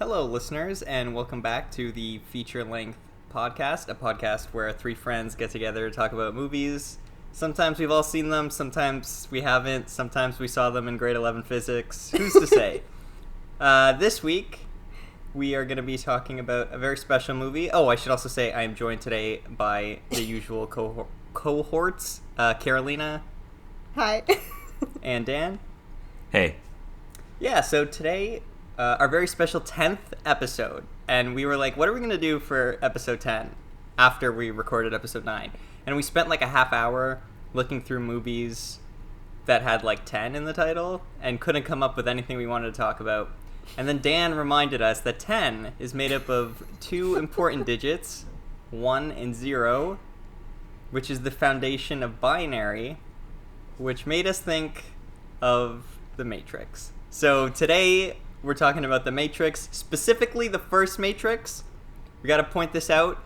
Hello, listeners, and welcome back to the feature-length podcast, a podcast where three friends get together to talk about movies. Sometimes we've all seen them, sometimes we haven't, sometimes we saw them in grade 11 physics. Who's to say? This week, we are going to be talking about a very special movie. Oh, I should also say I am joined today by the usual cohorts, Carolina. Hi. And Dan. Hey. Yeah, so today, our very special 10th episode, and we were like, what are we going to do for episode 10 after we recorded episode 9? And we spent like a half hour looking through movies that had like 10 in the title and couldn't come up with anything we wanted to talk about. And then Dan reminded us that 10 is made up of two important digits, 1 and 0, which is the foundation of binary, which made us think of The Matrix. So today we're talking about The Matrix, specifically the first Matrix. We got to point this out.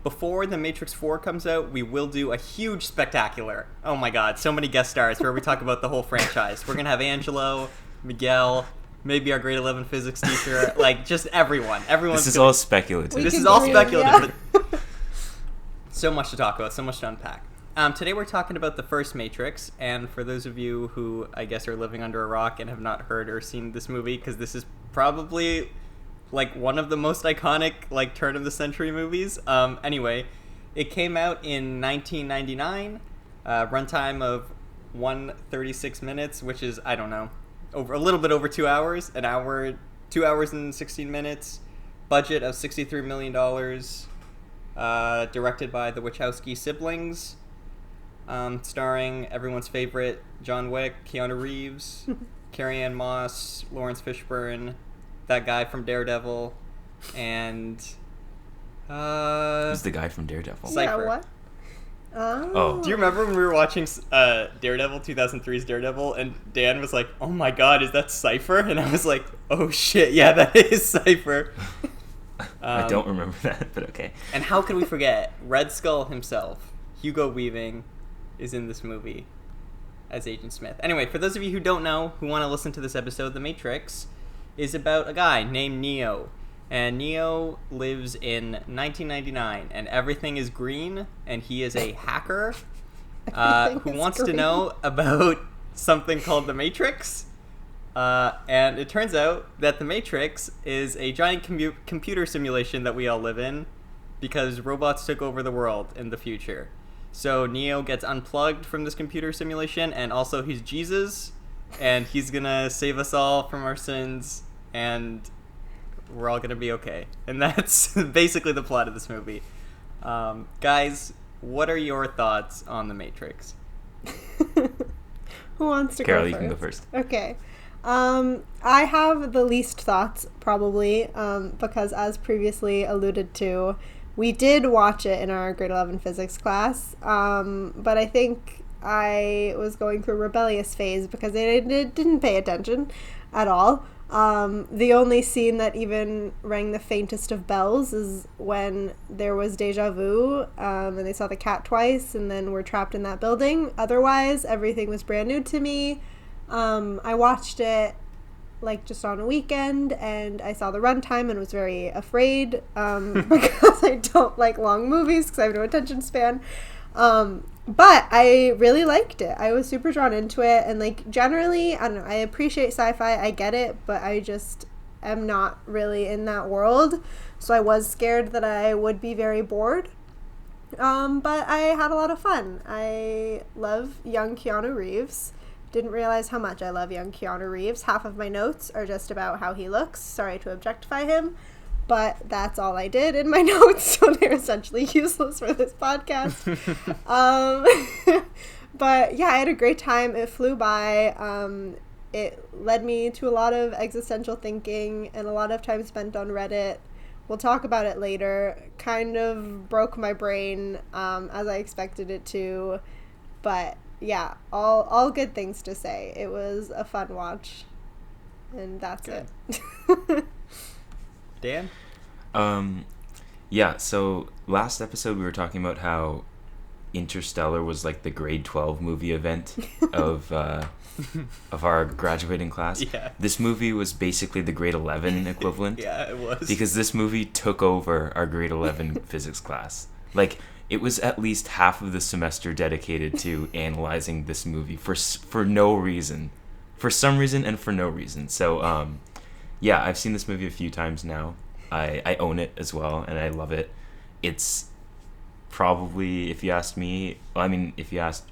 Before The Matrix 4 comes out, we will do a huge spectacular. Oh my god, so many guest stars where we talk about the whole franchise. We're going to have Angelo, Miguel, maybe our grade 11 physics teacher, like just everyone. This is all speculative. This is all speculative. But so much to talk about, so much to unpack. Today we're talking about the first Matrix, and for those of you who I guess are living under a rock and have not heard or seen this movie, because this is probably like one of the most iconic like turn of the century movies. Anyway, it came out in 1999, runtime of 136 minutes, which is, I don't know, over a little bit over 2 hours, 2 hours and 16 minutes, budget of $63 million, directed by the Wachowski siblings. Starring everyone's favorite John Wick, Keanu Reeves, Carrie-Anne Moss, Lawrence Fishburne, that guy from Daredevil, and who's the guy from Daredevil? Cypher. Yeah, what? Oh. Do you remember when we were watching Daredevil, 2003's Daredevil, and Dan was like, "Oh my god, is that Cypher?" And I was like, "Oh shit, yeah, that is Cypher." I don't remember that, but okay. And how could we forget Red Skull himself, Hugo Weaving, is in this movie as Agent Smith. Anyway, for those of you who don't know, who want to listen to this episode, The Matrix is about a guy named Neo. And Neo lives in 1999, and everything is green, and he is a hacker who wants to know about something called The Matrix. And it turns out that The Matrix is a giant computer simulation that we all live in because robots took over the world in the future. So Neo gets unplugged from this computer simulation, and also he's Jesus, and he's gonna save us all from our sins, and we're all gonna be okay. And that's basically the plot of this movie. Guys, what are your thoughts on The Matrix? Who wants to Carol, go you first? can go first. Okay. I have the least thoughts, probably, because as previously alluded to, we did watch it in our grade 11 physics class, but I think I was going through a rebellious phase because I didn't pay attention at all. The only scene that even rang the faintest of bells is when there was deja vu, and they saw the cat twice, and then we're trapped in that building. Otherwise, everything was brand new to me. I watched it like just on a weekend, and I saw the runtime and was very afraid because I don't like long movies because I have no attention span. But I really liked it. I was super drawn into it, and like generally, I don't know, I appreciate sci-fi, I get it, but I just am not really in that world. So I was scared that I would be very bored. But I had a lot of fun. I love young Keanu Reeves. Didn't realize how much I love young Keanu Reeves. Half of my notes are just about how he looks. Sorry to objectify him, but that's all I did in my notes, so they're essentially useless for this podcast. But yeah, I had a great time. It flew by. It led me to a lot of existential thinking and a lot of time spent on Reddit. We'll talk about it later. Kind of broke my brain as I expected it to, but yeah, all good things to say. It was a fun watch, and that's Good. it. Dan? Yeah, so last episode we were talking about how Interstellar was like the grade 12 movie event of our graduating class. Yeah. This movie was basically the grade 11 equivalent. Yeah, it was. Because this movie took over our grade 11 physics class. Like, it was at least half of the semester dedicated to analyzing this movie for no reason. For some reason and for no reason. So, yeah, I've seen this movie a few times now. I own it as well, and I love it. It's probably, if you asked me, well, I mean, if you asked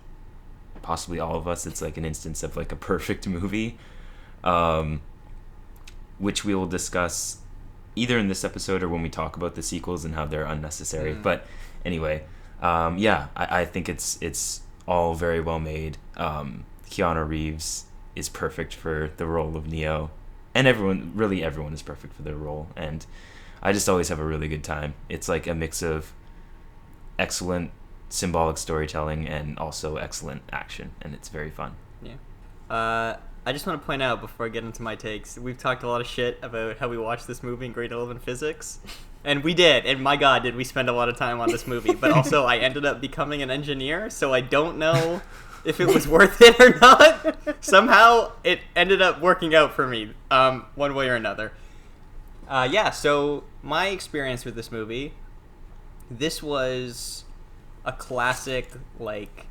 possibly all of us, it's like an instance of like a perfect movie, which we will discuss either in this episode or when we talk about the sequels and how they're unnecessary. But anyway, yeah, I think it's all very well made. Keanu Reeves is perfect for the role of Neo, and everyone is perfect for their role, and I just always have a really good time. It's like a mix of excellent symbolic storytelling and also excellent action, and it's very fun. Yeah. I just want to point out before I get into my takes, we've talked a lot of shit about how we watched this movie in grade 11 physics. And we did, and my god, did we spend a lot of time on this movie. But also, I ended up becoming an engineer, so I don't know if it was worth it or not. Somehow, it ended up working out for me, one way or another. Yeah, so my experience with this movie, this was a classic, like,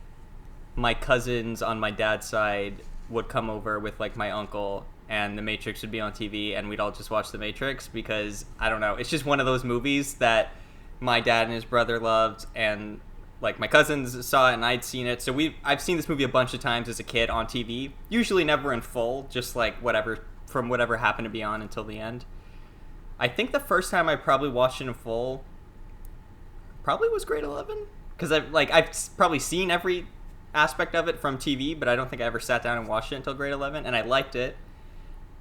my cousins on my dad's side would come over with, like, my uncle, and The Matrix would be on TV, and we'd all just watch The Matrix because, I don't know, it's just one of those movies that my dad and his brother loved, and, like, my cousins saw it, and I'd seen it. So I've seen this movie a bunch of times as a kid on TV, usually never in full, just, like, whatever happened to be on until the end. I think the first time I probably watched it in full probably was grade 11, because I've probably seen every aspect of it from TV, but I don't think I ever sat down and watched it until grade 11, and I liked it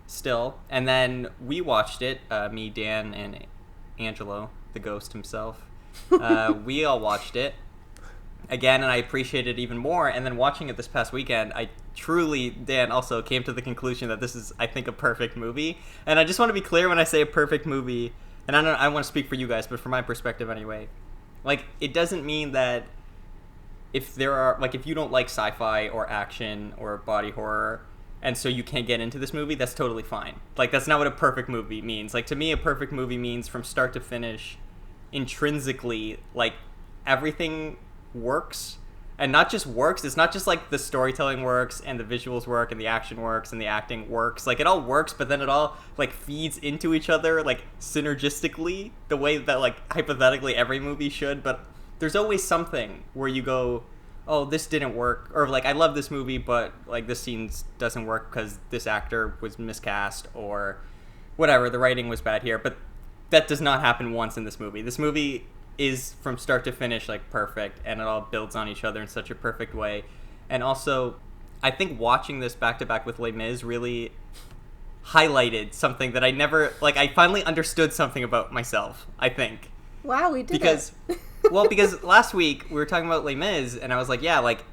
still. And then we watched it, me, Dan, and Angelo, the ghost himself. We all watched it again, and I appreciated it even more. And then watching it this past weekend, I truly, Dan, also came to the conclusion that this is, I think, a perfect movie. And I just want to be clear when I say a perfect movie, and I want to speak for you guys, but from my perspective anyway, like, it doesn't mean that if you don't like sci-fi or action or body horror, and so you can't get into this movie, that's totally fine. Like, that's not what a perfect movie means. Like, to me, a perfect movie means from start to finish, intrinsically, like, everything works. And not just works, it's not just like the storytelling works and the visuals work and the action works and the acting works. Like, it all works, but then it all, like, feeds into each other, like, synergistically, the way that, like, hypothetically every movie should. But there's always something where you go, oh, this didn't work, or, like, I love this movie, but, like, this scene doesn't work because this actor was miscast, or whatever, the writing was bad here. But that does not happen once in this movie. This movie is from start to finish, like, perfect, and it all builds on each other in such a perfect way. And also, I think watching this back to back with Les Mis really highlighted something that I never, like, I finally understood something about myself, I think. Wow, we did because last week we were talking about Les Mis, and I was like, yeah, like,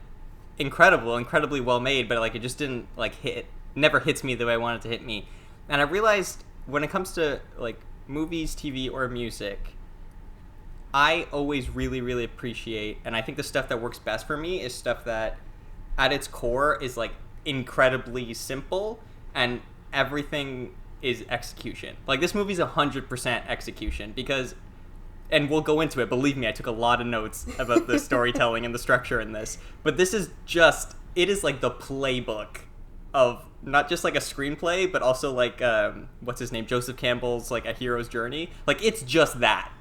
incredibly well made, but, like, it just didn't, like, never hits me the way I want it to hit me. And I realized when it comes to, like, movies, TV, or music, I always really, really appreciate, and I think the stuff that works best for me is stuff that at its core is, like, incredibly simple, and everything is execution. Like, this movie's 100% execution, because, and we'll go into it, believe me, I took a lot of notes about the storytelling and the structure in this, but this is just, it is like the playbook of not just, like, a screenplay, but also, like, what's his name, Joseph Campbell's, like, A Hero's Journey. Like, it's just that.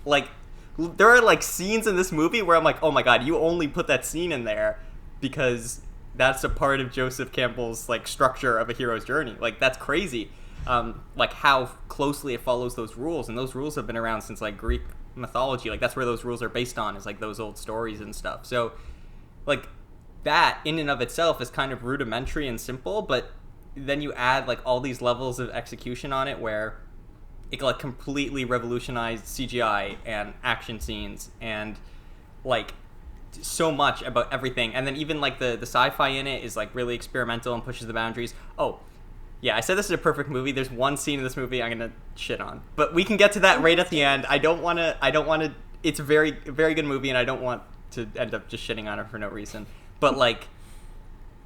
Like, there are, like, scenes in this movie where I'm like, oh my god, you only put that scene in there because that's a part of Joseph Campbell's, like, structure of A Hero's Journey. Like, that's crazy. Like, how closely it follows those rules, and those rules have been around since, like, Greek mythology. Like, that's where those rules are based on, is, like, those old stories and stuff. So, like, that in and of itself is kind of rudimentary and simple, but then you add, like, all these levels of execution on it where it, like, completely revolutionized CGI and action scenes and, like, so much about everything. And then even, like, the sci-fi in it is, like, really experimental and pushes the boundaries. Oh, yeah, I said this is a perfect movie. There's one scene in this movie I'm gonna shit on, but we can get to that right at the end. I don't want to. It's a very, very good movie, and I don't want to end up just shitting on her for no reason. But like,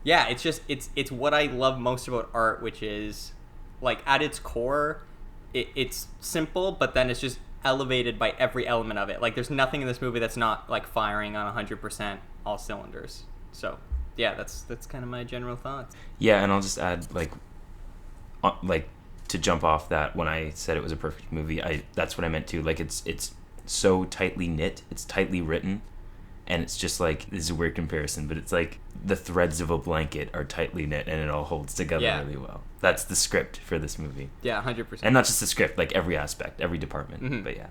yeah, it's just it's what I love most about art, which is like at its core, it's simple, but then it's just elevated by every element of it. Like there's nothing in this movie that's not like firing on 100% all cylinders. So yeah, that's kind of my general thoughts. Yeah, and I'll just add like to jump off that, when I said it was a perfect movie, that's what I meant too. Like it's so tightly knit, it's tightly written, and it's just like, this is a weird comparison, but it's like the threads of a blanket are tightly knit and it all holds together really well. That's the script for this movie. Yeah, 100%. And not just the script, like every aspect, every department. Mm-hmm. But yeah.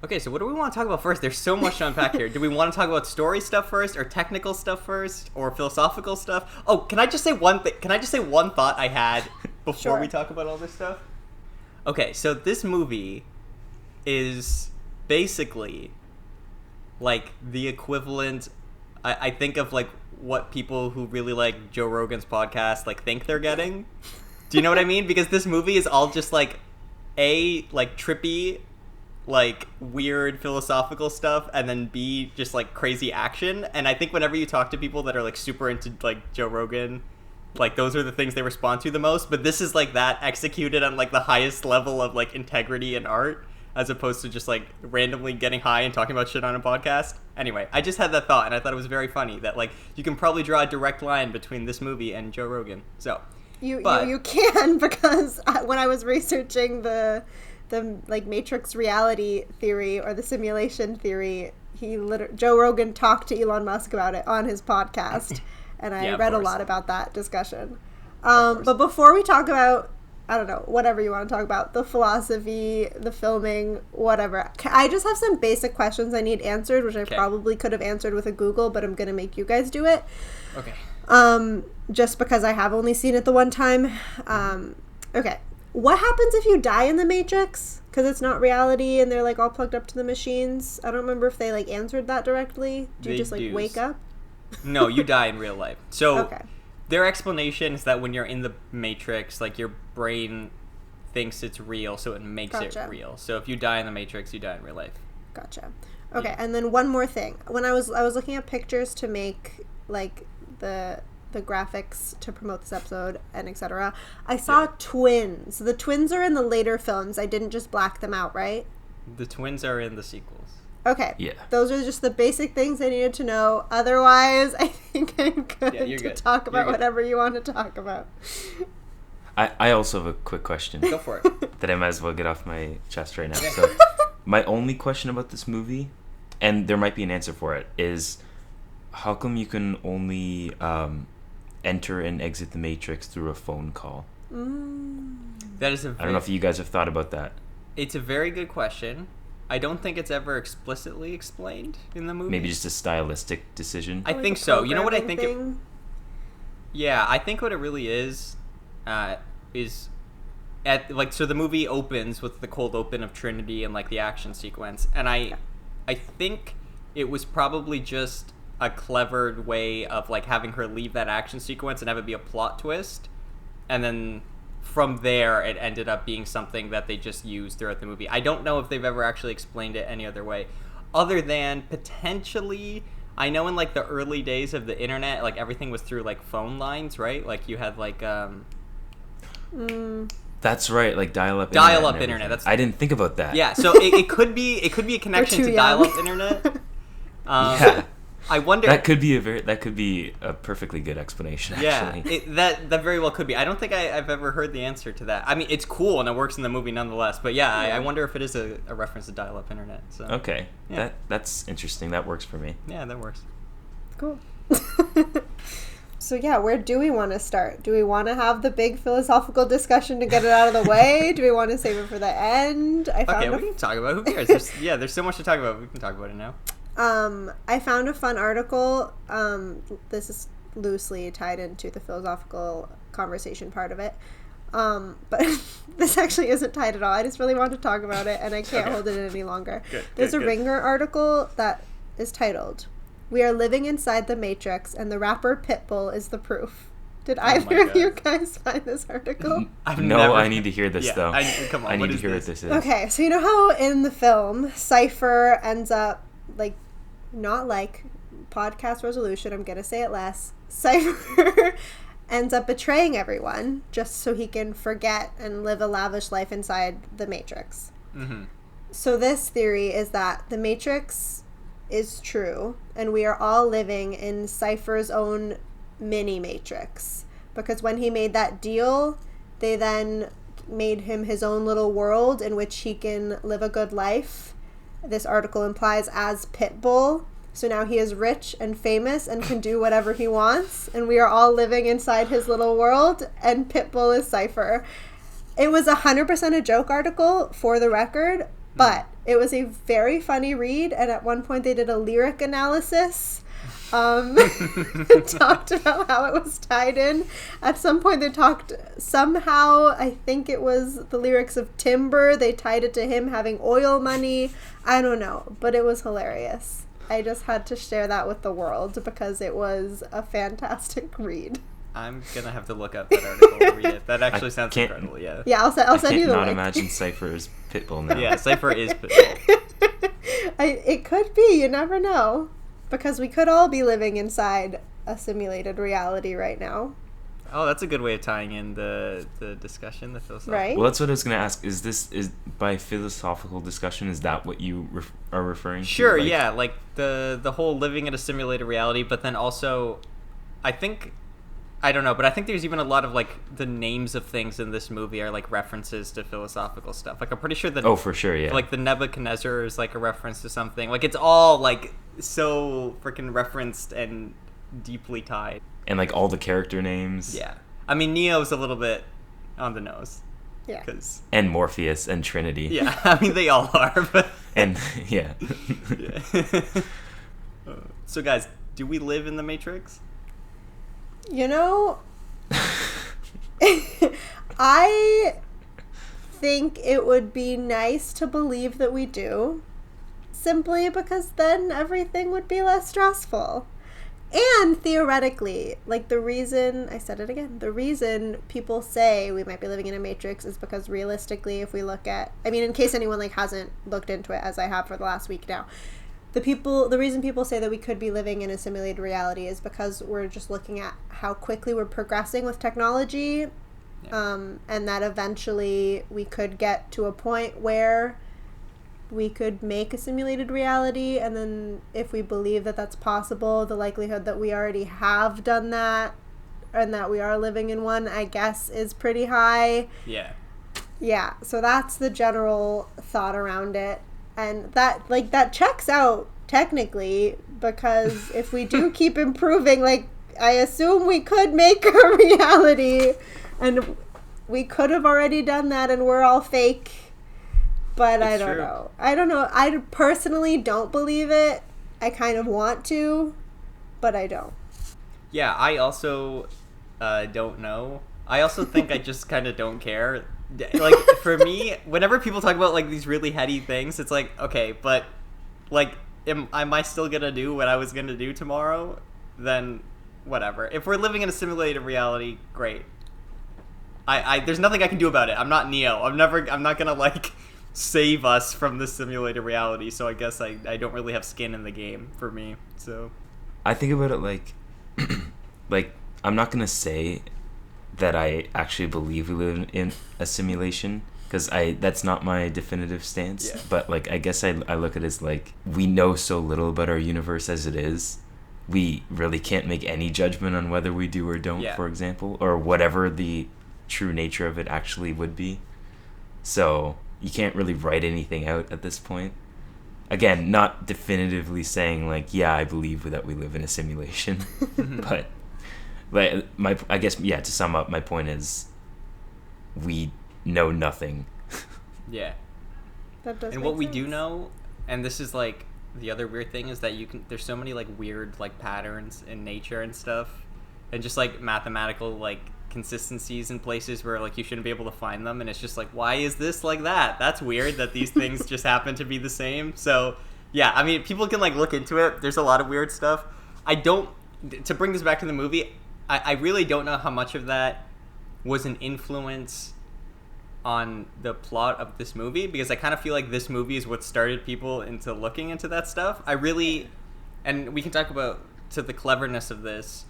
Okay, so what do we want to talk about first? There's so much to unpack here. Do we want to talk about story stuff first, or technical stuff first, or philosophical stuff? Oh, can I just say one thing? Can I just say one thought I had before we talk about all this stuff? Okay, so this movie is basically like the equivalent, I think, of like what people who really like Joe Rogan's podcast like think they're getting. Do you know what I mean? Because this movie is all just like like trippy, like weird philosophical stuff, and then B, just like crazy action. And I think whenever you talk to people that are like super into like Joe Rogan, like those are the things they respond to the most. But this is like that executed on like the highest level of like integrity and art, as opposed to just like randomly getting high and talking about shit on a podcast. Anyway, I just had that thought, and I thought it was very funny that like you can probably draw a direct line between this movie and Joe Rogan. So you can, because when I was researching the like Matrix reality theory or the simulation theory, Joe Rogan talked to Elon Musk about it on his podcast, and I read a lot about that discussion. But before we talk about, I don't know, whatever you want to talk about, the philosophy, the filming, whatever, I just have some basic questions I need answered, which I probably could have answered with a Google, but I'm going to make you guys do it. Okay. Just because I have only seen it the one time. Okay. What happens if you die in the Matrix? Because it's not reality and they're like all plugged up to the machines. I don't remember if they like answered that directly. Do you just like wake up? No, you die in real life. So okay. Their explanation is that when you're in the Matrix, like your brain thinks it's real, so it makes it real. So if you die in the Matrix, you die in real life. Gotcha. Okay, and then one more thing. When I was looking at pictures to make like the graphics to promote this episode and etc., I saw twins. The twins are in the later films. I didn't just black them out, right? The twins are in the sequels. Okay. Yeah. Those are just the basic things I needed to know. Otherwise, I think I'm good to talk about whatever you want to talk about. I also have a quick question. Go for it. That I might as well get off my chest right now. So, my only question about this movie, and there might be an answer for it, is how come you can only enter and exit the Matrix through a phone call? That is I don't know if you guys have thought about that. It's a very good question. I don't think it's ever explicitly explained in the movie. Maybe just a stylistic decision. I think so. You know what I think? I think what it really is so the movie opens with the cold open of Trinity and like the action sequence, and I think it was probably just a clever way of like having her leave that action sequence and have it be a plot twist, and then from there it ended up being something that they just used throughout the movie. I don't know if they've ever actually explained it any other way, other than potentially, I know in like the early days of the internet, like everything was through like phone lines, right? Like you had like That's right, like dial-up internet. I didn't think about that. Yeah, so it could be a connection to dial-up internet. Yeah. I wonder. That could be a perfectly good explanation. Actually. Yeah, that very well could be. I don't think I've ever heard the answer to that. I mean, it's cool and it works in the movie nonetheless. But yeah, I wonder if it is a reference to dial-up internet. So okay, yeah. That's interesting. That works for me. Yeah, that works. Cool. So yeah, where do we want to start? Do we want to have the big philosophical discussion to get it out of the way? Do we want to save it for the end? We can talk about it. Who cares? There's so much to talk about. We can talk about it now. I found a fun article. This is loosely tied into the philosophical conversation part of it. But this actually isn't tied at all. I just really want to talk about it, and I can't hold it in any longer. There's a Ringer article that is titled, "We are living inside the Matrix, and the rapper Pitbull is the proof." Did either of you guys find this article? I need to hear this, though. Come on, I need to hear what this is. Okay, so you know how in the film, Cypher ends up, like, not like, podcast resolution, I'm gonna say it less, Cypher ends up betraying everyone just so he can forget and live a lavish life inside the Matrix. Mm-hmm. So this theory is that the Matrix is true, and we are all living in Cypher's own mini Matrix. Because when he made that deal, they then made him his own little world in which he can live a good life. This article implies as Pitbull. So now he is rich and famous and can do whatever he wants. And we are all living inside his little world, and Pitbull is Cypher. It was 100% a joke article, for the record, but it was a very funny read. And at one point they did a lyric analysis. Talked about how it was tied in. At some point they talked somehow, I think it was the lyrics of Timber, they tied it to him having oil money. I don't know, but it was hilarious. I just had to share that with the world because it was a fantastic read. I'm gonna have to look up that article and read it. That actually sounds incredible. Yeah. Yeah, I'll send you the link. I can't imagine Cypher as Pitbull now. Yeah, Cypher is Pitbull. It could be. You never know, because we could all be living inside a simulated reality right now. Oh, that's a good way of tying in the discussion, the philosophical. Right. Well, that's what I was going to ask. Is by philosophical discussion, is that what you are referring to? Sure, yeah. Like the whole living in a simulated reality, but then also, I don't know, but I think there's even a lot of, like, the names of things in this movie are, like, references to philosophical stuff. Like, I'm pretty sure that... Oh, for sure, yeah. Like, the Nebuchadnezzar is, like, a reference to something. Like, it's all, like, so freaking referenced and deeply tied. And, like, all the character names. Yeah. I mean, Neo's a little bit on the nose. Yeah. And Morpheus and Trinity. Yeah, I mean, they all are, but... And, yeah. Yeah. So, guys, do we live in the Matrix? You know, I think it would be nice to believe that we do, simply because then everything would be less stressful. And theoretically, like, the reason people say we might be living in a Matrix is because realistically, if we look at, I mean, in case anyone, like, hasn't looked into it, as I have for the last week now, the reason people say that we could be living in a simulated reality is because we're just looking at how quickly we're progressing with technology, and that eventually we could get to a point where we could make a simulated reality, and then if we believe that that's possible, the likelihood that we already have done that and that we are living in one, I guess, is pretty high. Yeah, so that's the general thought around it. And that checks out technically, because if we do keep improving, like, I assume we could make a reality, and we could have already done that, and we're all fake. But I don't know. I personally don't believe it. I kind of want to, but I don't. Yeah, I also don't know. I also think I just kind of don't care. Like, for me, whenever people talk about, like, these really heady things, it's like, okay, but, like, am I still gonna do what I was gonna do tomorrow? Then whatever. If we're living in a simulated reality, great. There's nothing I can do about it. I'm not Neo. I'm not gonna, like, save us from this simulated reality, so I guess I don't really have skin in the game for me, so. I think about it like, like, I'm not gonna say that I actually believe we live in a simulation, because that's not my definitive stance. Yeah. But, like, I guess I look at it as, like, we know so little about our universe as it is. We really can't make any judgment on whether we do or don't, for example, or whatever the true nature of it actually would be. So you can't really write anything out at this point. Again, not definitively saying, like, yeah, I believe that we live in a simulation, but I guess, to sum up, my point is we know nothing. Yeah. That does. And what we do know, and this is, like, the other weird thing, is that there's so many, like, weird, like, patterns in nature and stuff, and just, like, mathematical, like, consistencies in places where, like, you shouldn't be able to find them, and it's just like, why is this like that? That's weird that these things just happen to be the same. So yeah, I mean, people can, like, look into it. There's a lot of weird stuff. To bring this back to the movie, I really don't know how much of that was an influence on the plot of this movie, because I kind of feel like this movie is what started people into looking into that stuff. I really and we can talk about to the cleverness of this.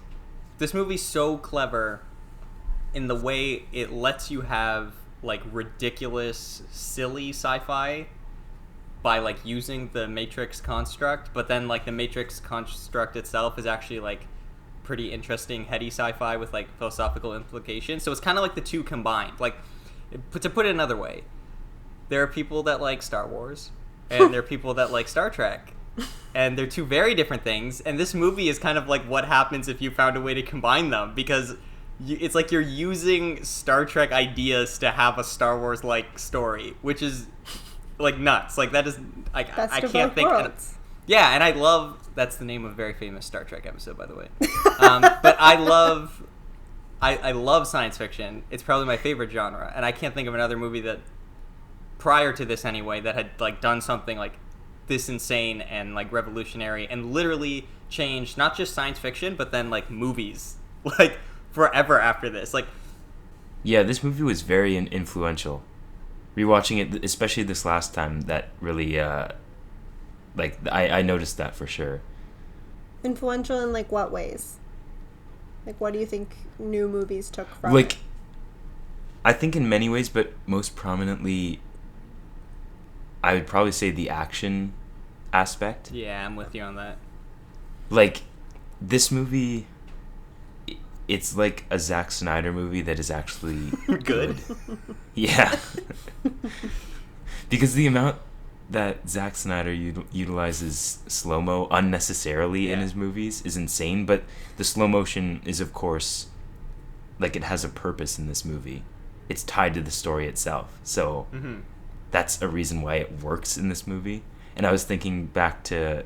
This movie's so clever in the way it lets you have like ridiculous, silly sci-fi by like using the Matrix construct, but then like the Matrix construct itself is actually like pretty interesting, heady sci-fi with like philosophical implications. So it's kind of like the two combined. Like, to put it another way, there are people that like Star Wars, and there are people that like Star Trek, and they're two very different things. And this movie is kind of like what happens if you found a way to combine them, because it's like you're using Star Trek ideas to have a Star Wars like story, which is like nuts. Like that is I can't think. Yeah, and I love, that's the name of a very famous Star Trek episode, by the way. But I love science fiction. It's probably my favorite genre, and I can't think of another movie that, prior to this anyway, that had like done something like this insane and like revolutionary and literally changed not just science fiction, but then like movies like forever after this. Like, yeah, this movie was very influential. Rewatching it, especially this last time, that really I noticed that for sure. Influential in like what ways? Like, what do you think new movies took from like it? I think in many ways, but most prominently I would probably say the action aspect. Yeah, I'm with you on that. Like, this movie, it's like a Zack Snyder movie that is actually good. Yeah. Because the amount that Zack Snyder utilizes slow-mo unnecessarily in his movies is insane, but the slow motion is, of course, like, it has a purpose in this movie. It's tied to the story itself, so that's a reason why it works in this movie. And I was thinking back to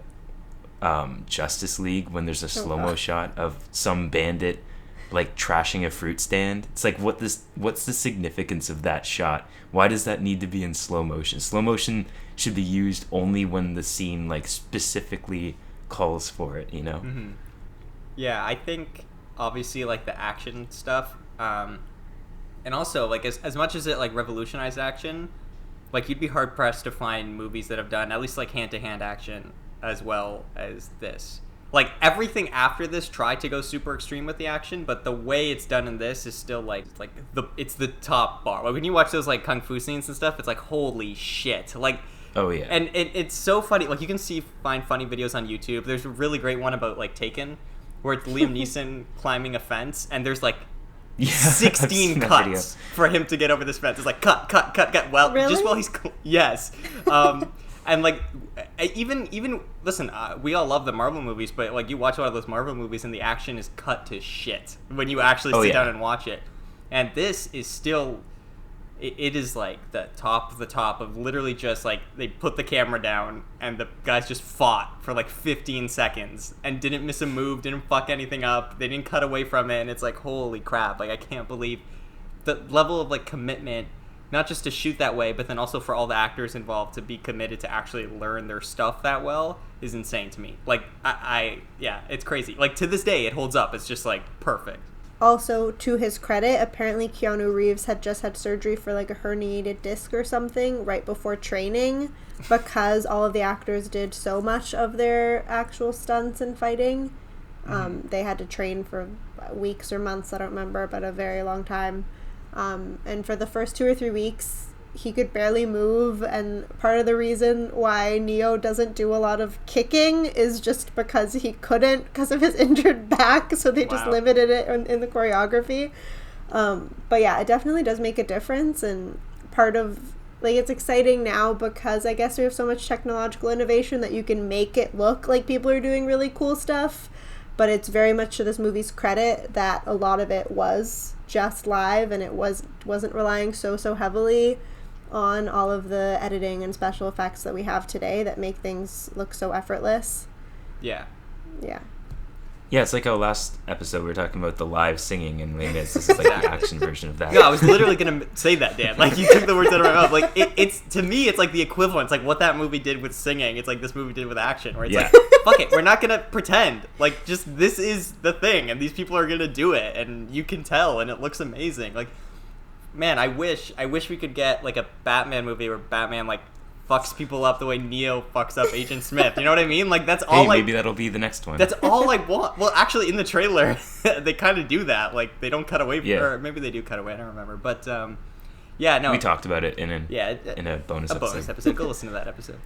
Justice League, when there's a slow-mo shot of some bandit like trashing a fruit stand. It's like, what's the significance of that shot? Why does that need to be in slow motion? Slow motion should be used only when the scene like specifically calls for it, you know? Yeah, I think obviously like the action stuff, and also like as much as it like revolutionized action, like you'd be hard pressed to find movies that have done at least like hand-to-hand action as well as this. Like, everything after this tried to go super extreme with the action, but the way it's done in this is still, it's the top bar. Like, when you watch those, like, kung fu scenes and stuff, it's like, holy shit. Like, oh, yeah. And it's so funny. Like, you can find funny videos on YouTube. There's a really great one about, like, Taken, where it's Liam Neeson climbing a fence, and there's, like, 16 cuts for him to get over this fence. It's like, cut. Well, really? Just while he's... Yes. And, like, even listen, we all love the Marvel movies, but, like, you watch a lot of those Marvel movies and the action is cut to shit when you actually sit down and watch it. And this is still, it is, like, the top of literally just, like, they put the camera down and the guys just fought for, like, 15 seconds and didn't miss a move, didn't fuck anything up, they didn't cut away from it, and it's like, holy crap, like, I can't believe the level of, like, commitment, not just to shoot that way, but then also for all the actors involved to be committed to actually learn their stuff that well is insane to me. Like, yeah, it's crazy. Like, to this day, it holds up. It's just, like, perfect. Also, to his credit, apparently Keanu Reeves had just had surgery for, like, a herniated disc or something right before training, because all of the actors did so much of their actual stunts and fighting. They had to train for weeks or months, I don't remember, but a very long time. And for the first 2 or 3 weeks, he could barely move, and part of the reason why Neo doesn't do a lot of kicking is just because he couldn't because of his injured back, so they just limited it in the choreography. But yeah, it definitely does make a difference, and part of, like, it's exciting now because I guess we have so much technological innovation that you can make it look like people are doing really cool stuff, but it's very much to this movie's credit that a lot of it was just live, and it wasn't relying so heavily on all of the editing and special effects that we have today that make things look so effortless. Yeah, it's like our last episode we were talking about the live singing, and this is like the action version of that. No, I was literally gonna say that, Dan. Like, you took the words out of my mouth. Like, it's to me, it's like the equivalent. It's like what that movie did with singing. It's like this movie did with action. Where it's like, fuck it, we're not gonna pretend. Like, just this is the thing, and these people are gonna do it, and you can tell, and it looks amazing. Like, man, I wish we could get like a Batman movie where Batman like fucks people up the way Neo fucks up Agent Smith. You know what I mean? Like, that's all. Hey, like, maybe that'll be the next one. That's all I want. Well, actually, in the trailer, they kind of do that. Like, they don't cut away. Or maybe they do cut away. I don't remember. But yeah, no. We talked about it in a bonus episode. Bonus episode. Go listen to that episode.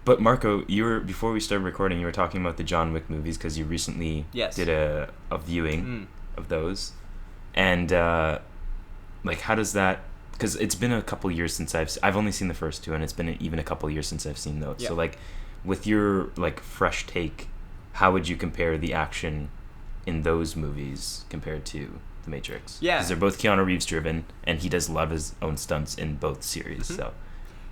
But Marco, before we started recording, you were talking about the John Wick movies because you recently did a viewing of those, and like, how does that? Because it's been a couple years since I've only seen the first two, and it's been even a couple years since I've seen those. Yeah. So, like, with your like fresh take, how would you compare the action in those movies compared to The Matrix? Yeah, because they're both Keanu Reeves driven, and he does love his own stunts in both series. Mm-hmm. So,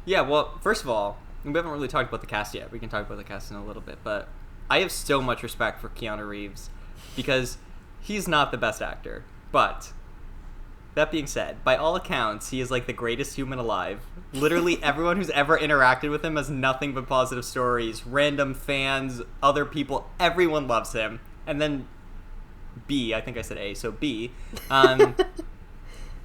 yeah. Well, first of all, we haven't really talked about the cast yet. We can talk about the cast in a little bit, but I have so much respect for Keanu Reeves because he's not the best actor, but that being said, by all accounts, he is like the greatest human alive. Literally everyone who's ever interacted with him has nothing but positive stories. Random fans, other people, everyone loves him. And then B, I think I said A, so B,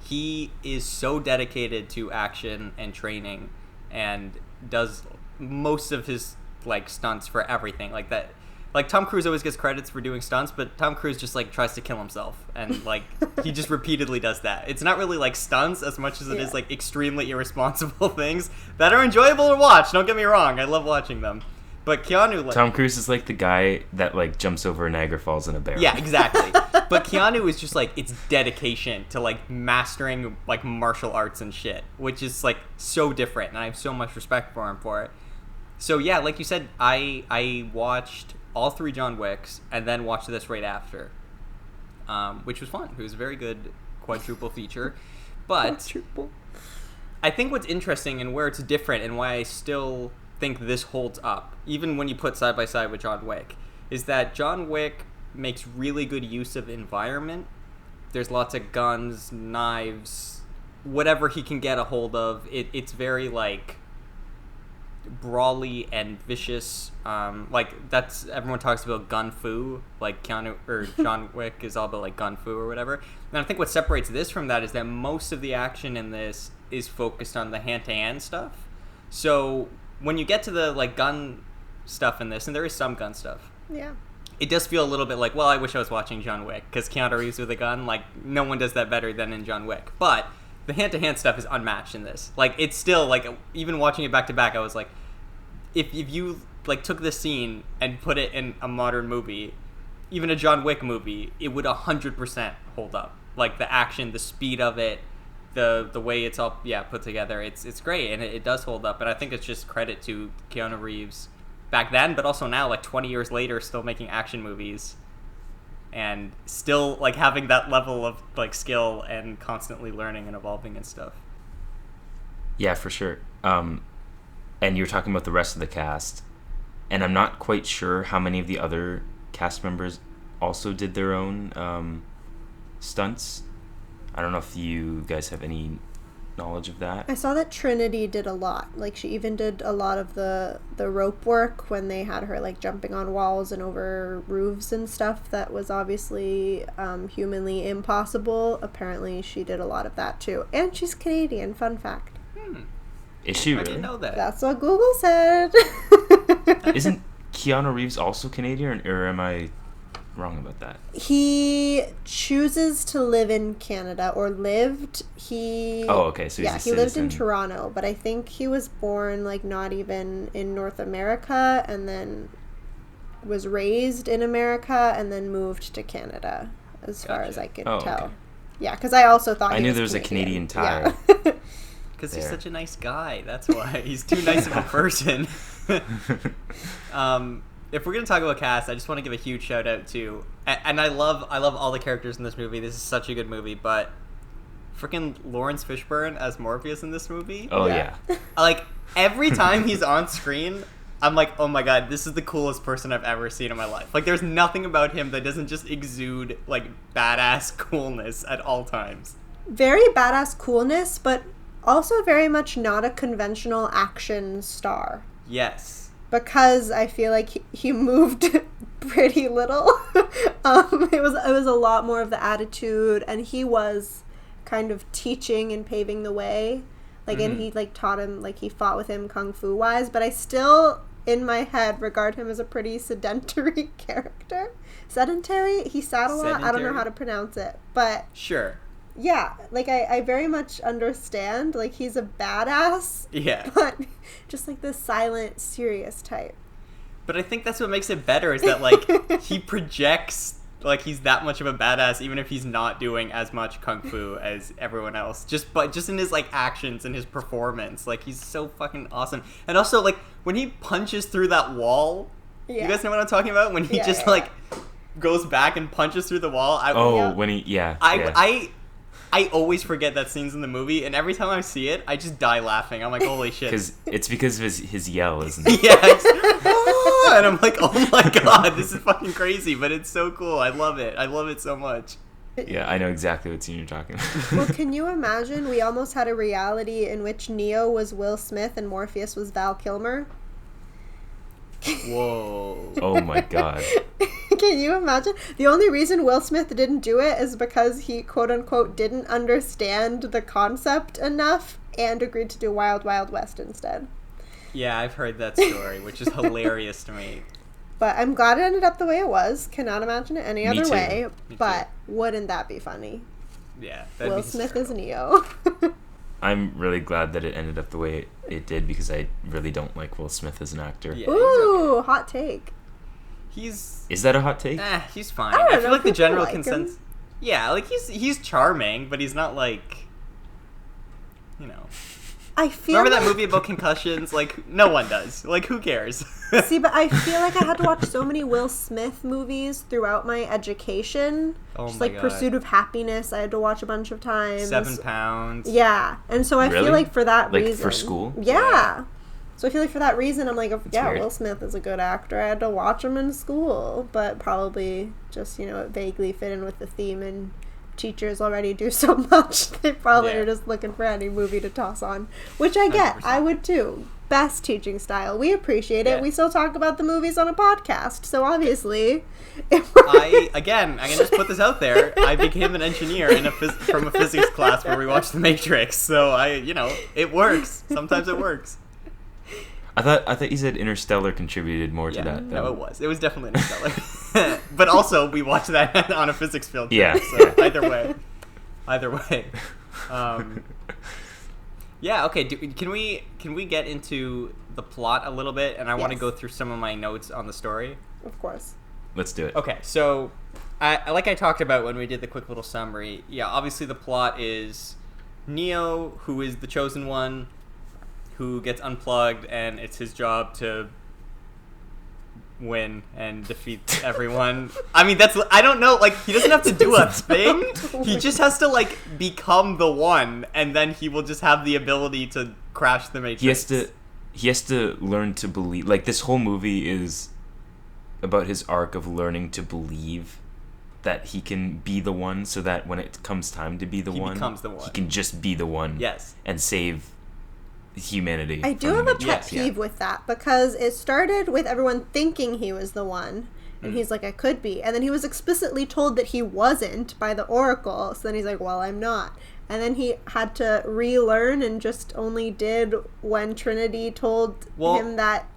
he is so dedicated to action and training and does most of his like stunts for everything. Like that. Like, Tom Cruise always gets credits for doing stunts, but Tom Cruise just, like, tries to kill himself. And, like, he just repeatedly does that. It's not really, like, stunts as much as it is, like, extremely irresponsible things that are enjoyable to watch. Don't get me wrong. I love watching them. But Keanu, like... Tom Cruise is, like, the guy that, like, jumps over Niagara Falls in a barrel. Yeah, exactly. But Keanu is just, like, it's dedication to, like, mastering, like, martial arts and shit, which is, like, so different. And I have so much respect for him for it. So, yeah, like you said, I watched all 3 John Wicks, and then watched this right after, which was fun. It was a very good quadruple feature. But I think what's interesting and where it's different and why I still think this holds up, even when you put side by side with John Wick, is that John Wick makes really good use of environment. There's lots of guns, knives, whatever he can get a hold of. It's very, like, brawly and vicious. Like, that's, everyone talks about gun fu, like Keanu or John Wick is all about like gun fu or whatever. And I think what separates this from that is that most of the action in this is focused on the hand-to-hand stuff. So when you get to the like gun stuff in this, and there is some gun stuff, it does feel a little bit like, well, I wish I was watching John Wick, because Keanu Reeves with a gun, like, no one does that better than in John Wick. But the hand-to-hand stuff is unmatched in this. Like, it's still, like, even watching it back-to-back, I was like, if you, like, took this scene and put it in a modern movie, even a John Wick movie, it would 100% hold up. Like, the action, the speed of it, the way it's all, put together, it's great, and it does hold up. And I think it's just credit to Keanu Reeves back then, but also now, like, 20 years later, still making action movies. And still, like, having that level of, like, skill and constantly learning and evolving and stuff. Yeah, for sure. And you're talking about the rest of the cast. And I'm not quite sure how many of the other cast members also did their own stunts. I don't know if you guys have any knowledge of that. I saw that Trinity did a lot. Like, she even did a lot of the rope work when they had her, like, jumping on walls and over roofs and stuff that was obviously humanly impossible. Apparently she did a lot of that too. And she's Canadian, fun fact. Is she really? I didn't know that. That's what Google said. Isn't Keanu Reeves also Canadian, or am I wrong about that? He chooses to live in Canada, or lived. Oh, okay. So he's he lived in Toronto, but I think he was born, like, not even in North America, and then was raised in America, and then moved to Canada, as far as I could tell. Okay. Yeah, because I also thought I knew there was a Canadian tie. Yeah. Because he's such a nice guy. That's why. He's too nice of a person. If we're going to talk about cast, I just want to give a huge shout out to... And I love all the characters in this movie. This is such a good movie. But freaking Lawrence Fishburne as Morpheus in this movie. Oh, yeah. Like, every time he's on screen, I'm like, oh my god, this is the coolest person I've ever seen in my life. Like, there's nothing about him that doesn't just exude, like, badass coolness at all times. Very badass coolness, but... also very much not a conventional action star. Yes. Because I feel like he moved pretty little. It was a lot more of the attitude, and he was kind of teaching and paving the way. Like, and he, like, taught him, like, he fought with him kung fu wise, but I still, in my head, regard him as a pretty sedentary character. Sedentary? He sat a lot? I don't know how to pronounce it, but... Sure. Yeah, like, I very much understand, like, he's a badass. Yeah. But just, like, this silent, serious type. But I think that's what makes it better, is that, like, he projects... Like, he's that much of a badass, even if he's not doing as much kung fu as everyone else. Just in his, like, actions and his performance. Like, he's so fucking awesome. And also, like, when he punches through that wall... Yeah. You guys know what I'm talking about? When he goes back and punches through the wall. When he... I always forget that scene's in the movie, and every time I see it, I just die laughing. I'm like, holy shit. It's because of his yell, isn't it? Yeah. And I'm like, oh my god, this is fucking crazy, but it's so cool. I love it. I love it so much. Yeah, I know exactly what scene you're talking about. Well, can you imagine we almost had a reality in which Neo was Will Smith and Morpheus was Val Kilmer? Whoa. Oh my god. Can you imagine? The only reason Will Smith didn't do it is because he, quote-unquote, didn't understand the concept enough and agreed to do Wild Wild West instead. Yeah, I've heard that story, which is hilarious to me. But I'm glad it ended up the way it was. Cannot imagine it any other way. Me but too. Wouldn't that be funny? Yeah. Will Smith is Neo. I'm really glad that it ended up the way it did, because I really don't like Will Smith as an actor. Yeah, ooh, okay. Hot take. Is that a hot take? He's fine. I feel like the general like consensus... Yeah, like, he's charming, but he's not, like... You know... I feel Remember that movie about concussions? Like, no one does. Like, who cares? See, but I feel like I had to watch so many Will Smith movies throughout my education. Just like God. Pursuit of Happiness, I had to watch a bunch of times. 7 Pounds. Yeah, and so I feel like for that reason, for school. Yeah. So I feel like for that reason, I'm like, Will Smith is a good actor. I had to watch him in school, but probably just it vaguely fit in with the theme and. Teachers already do so much. They probably are just looking for any movie to toss on, which I get. 100%. I would too. Best teaching style. We appreciate it. We still talk about the movies on a podcast, so obviously. I'm gonna just put this out there. I became an engineer from a physics class where we watched The Matrix. So it works. Sometimes it works. I thought you said Interstellar contributed more to that. Though. No, it was. It was definitely Interstellar. But also, we watched that on a physics field trip. Yeah. So either way. Yeah. Okay. Can we get into the plot a little bit? And I want to go through some of my notes on the story. Of course. Let's do it. Okay. So, like I talked about when we did the quick little summary. Yeah. Obviously, the plot is Neo, who is the chosen one, who gets unplugged, and it's his job to win and defeat everyone. I mean, I don't know, like, he doesn't have to do a thing. He just has to, like, become the one, and then he will just have the ability to crash the Matrix. He has to learn to believe. Like, this whole movie is about his arc of learning to believe that he can be the one, so that when it comes time to be the one, becomes the one. He can just be the one. Yes. And save humanity. I do have a pet peeve with that, because it started with everyone thinking he was the one, and he's like, I could be, and then he was explicitly told that he wasn't by the Oracle, so then he's like, well, I'm not, and then he had to relearn and just only did when Trinity told him that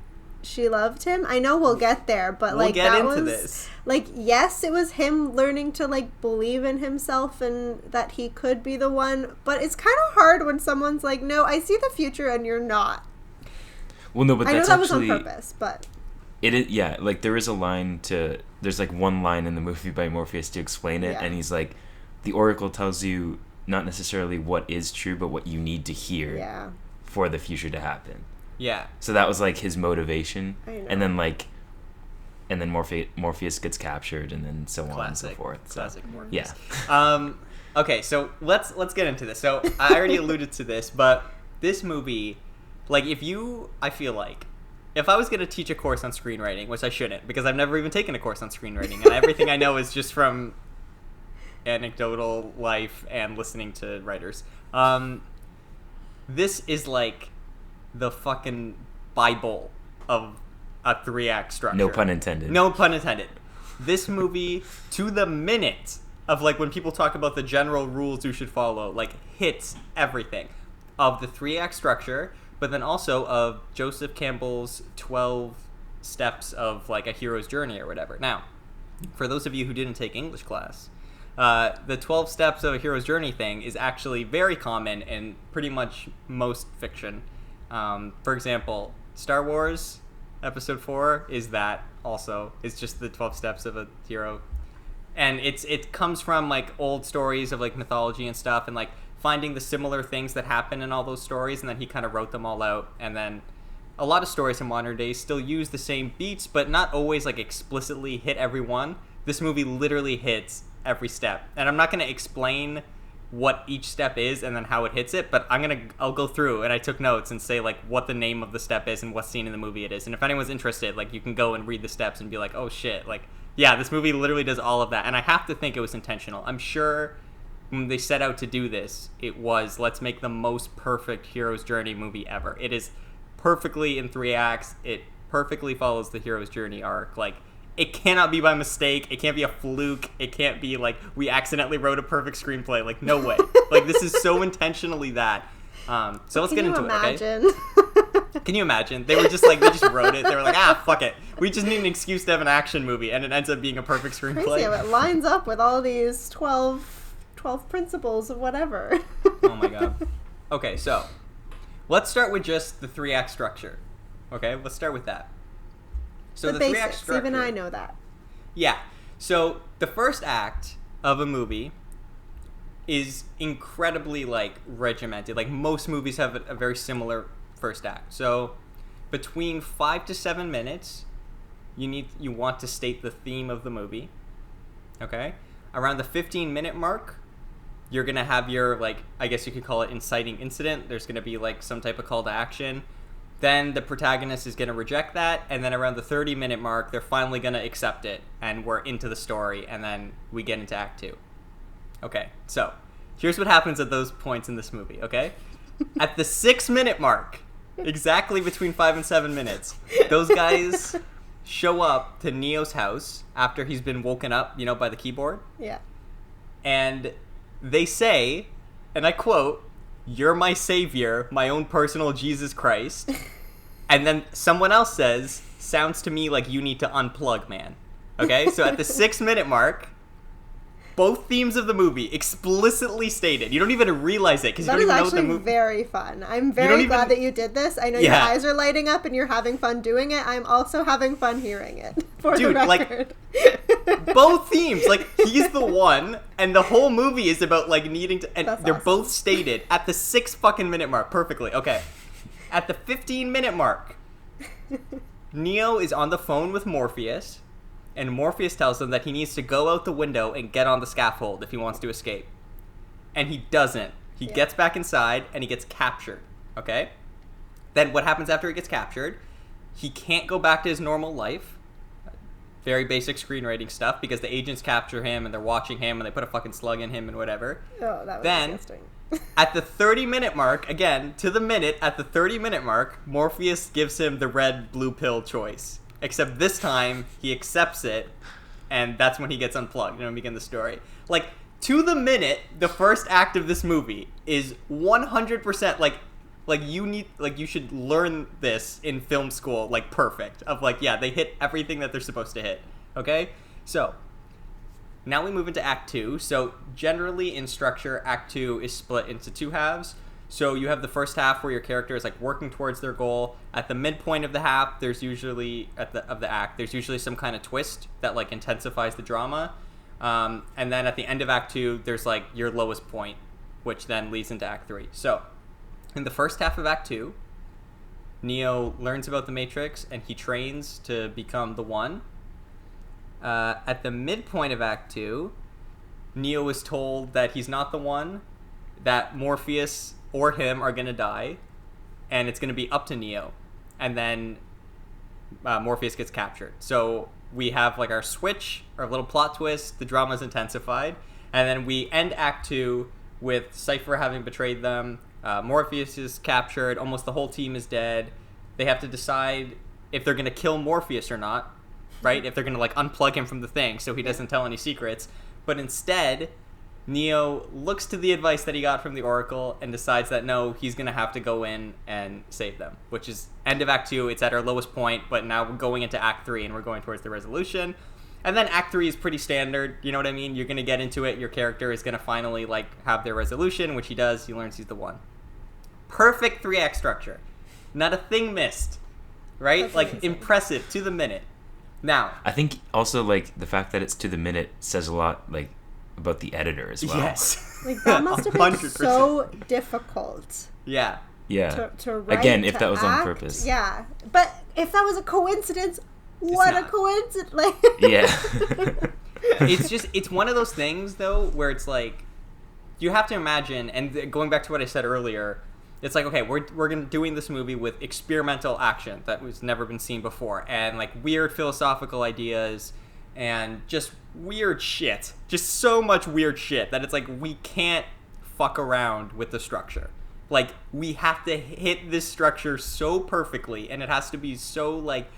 she loved him. I know we'll get there, but we'll get into this. Like, yes, it was him learning to, like, believe in himself and that he could be the one, but it's kind of hard when someone's like, no, I see the future and you're not. Well, no, but I that's know that actually, was on purpose, but... It is, yeah, like, there's like one line in the movie by Morpheus to explain it, and he's like, the Oracle tells you not necessarily what is true, but what you need to hear for the future to happen. Yeah. So that was, like, his motivation. I know. And then Morpheus gets captured, and then so on and so forth. Classic Morpheus. Yeah. Okay, so let's get into this. So I already alluded to this, but this movie, like, I feel like, if I was going to teach a course on screenwriting, which I shouldn't, because I've never even taken a course on screenwriting, and everything I know is just from anecdotal life and listening to writers. This is, like, the fucking Bible of a 3-act structure. No pun intended. No pun intended. This movie, to the minute of, like, when people talk about the general rules you should follow, like, hits everything. of the 3-act structure, but then also of Joseph Campbell's 12 steps of like a hero's journey or whatever. Now, for those of you who didn't take English class, the 12 steps of a hero's journey thing is actually very common in pretty much most fiction. For example, Star Wars Episode 4 is that also. It's just the 12 steps of a hero. And it comes from like old stories of like mythology and stuff, and like finding the similar things that happen in all those stories, and then he kind of wrote them all out. And then a lot of stories in modern days still use the same beats, but not always like explicitly hit every one. This movie literally hits every step. And I'm not going to explain what each step is and then how it hits it, but I'll go through, and I took notes and say like what the name of the step is and what scene in the movie it is. And if anyone's interested, like you can go and read the steps and be like, oh shit, like yeah, this movie literally does all of that. And I have to think it was intentional. I'm sure when they set out to do this, it was, let's make the most perfect hero's journey movie ever. It is perfectly in 3 acts. It perfectly follows the hero's journey arc. Like, it cannot be by mistake. It can't be a fluke. It can't be like we accidentally wrote a perfect screenplay. Like, no way. Like, this is so intentionally that. So let's get into it, okay? Can you imagine? They just wrote it. They were like, fuck it. We just need an excuse to have an action movie, and it ends up being a perfect screenplay. Crazy how it lines up with all these 12 principles of whatever. Oh my god. Okay, so let's start with just the 3-act structure. Okay, let's start with that. So the 3-act structure. Even I know that. Yeah. So the first act of a movie is incredibly like regimented. Like most movies have a very similar first act. So between 5 to 7 minutes, you want to state the theme of the movie. Okay? Around the 15-minute mark, you're going to have your, like, I guess you could call it inciting incident. There's going to be like some type of call to action. Then the protagonist is going to reject that, and then around the 30-minute mark, they're finally going to accept it, and we're into the story, and then we get into Act 2. Okay, so here's what happens at those points in this movie, okay? At the 6-minute mark, exactly between 5 and 7 minutes, those guys show up to Neo's house after he's been woken up, by the keyboard. Yeah. And they say, and I quote, "You're my savior, my own personal Jesus Christ." And then someone else says, "Sounds to me like you need to unplug, man." Okay? So at the 6-minute mark, both themes of the movie explicitly stated. You don't even realize it because you don't even know what the movie. That is actually very fun. I'm very glad that you did this. I know your eyes are lighting up and you're having fun doing it. I'm also having fun hearing it. For the record. Like both themes. Like he's the one, and the whole movie is about like needing to. And they're both stated at the 6-minute mark perfectly. Okay, at the 15-minute mark, Neo is on the phone with Morpheus. And Morpheus tells him that he needs to go out the window and get on the scaffold if he wants to escape. And he doesn't. He gets back inside and he gets captured. Okay? Then what happens after he gets captured? He can't go back to his normal life. Very basic screenwriting stuff because the agents capture him and they're watching him and they put a fucking slug in him and whatever. Oh, that was disgusting. At the 30-minute mark, again, to the minute, at the 30-minute mark, Morpheus gives him the red blue pill choice. Except this time, he accepts it, and that's when he gets unplugged, and we begin the story. Like, to the minute, the first act of this movie is 100%, like you should learn this in film school, like, perfect. Of, like, yeah, they hit everything that they're supposed to hit, okay? So, now we move into Act 2. So, generally, in structure, Act 2 is split into 2 halves. So you have the first half where your character is like working towards their goal. At the midpoint of the half, there's usually of the act, there's usually some kind of twist that like intensifies the drama. And then at the end of Act 2, there's like your lowest point, which then leads into Act 3. So in the first half of Act 2, Neo learns about the Matrix and he trains to become the One. At the midpoint of Act 2, Neo is told that he's not the One, that Morpheus or him are going to die, and it's going to be up to Neo. And then Morpheus gets captured. So we have like our switch, our little plot twist, the drama's intensified, and then we end Act 2 with Cypher having betrayed them, Morpheus is captured, almost the whole team is dead. They have to decide if they're going to kill Morpheus or not, right? If they're going to like unplug him from the thing so he doesn't tell any secrets. But instead, Neo looks to the advice that he got from the Oracle and decides that no, he's going to have to go in and save them, which is end of Act 2. It's at our lowest point, but now we're going into Act 3 and we're going towards the resolution. And then Act 3 is pretty standard, you know what I mean? You're going to get into it, your character is going to finally like have their resolution, which he does, he learns he's the one. Perfect 3-act structure. Not a thing missed, right? That's like, amazing. impressive, to the minute. Now, I think also like the fact that it's to the minute says a lot like about the editor as well. yes. Like, that must have been 100%. so difficult Yeah. Yeah. to write. Again, if to that was on act. purpose. Yeah. But if that was a coincidence, what a not. coincidence. Like, Yeah. It's one of those things, though, where it's like, you have to imagine, and going back to what I said earlier, it's like, okay, we're doing this movie with experimental action that was never been seen before, and like weird philosophical ideas, and just weird shit. Just so much weird shit that it's like, we can't fuck around with the structure. Like, we have to hit this structure so perfectly, and it has to be so, like,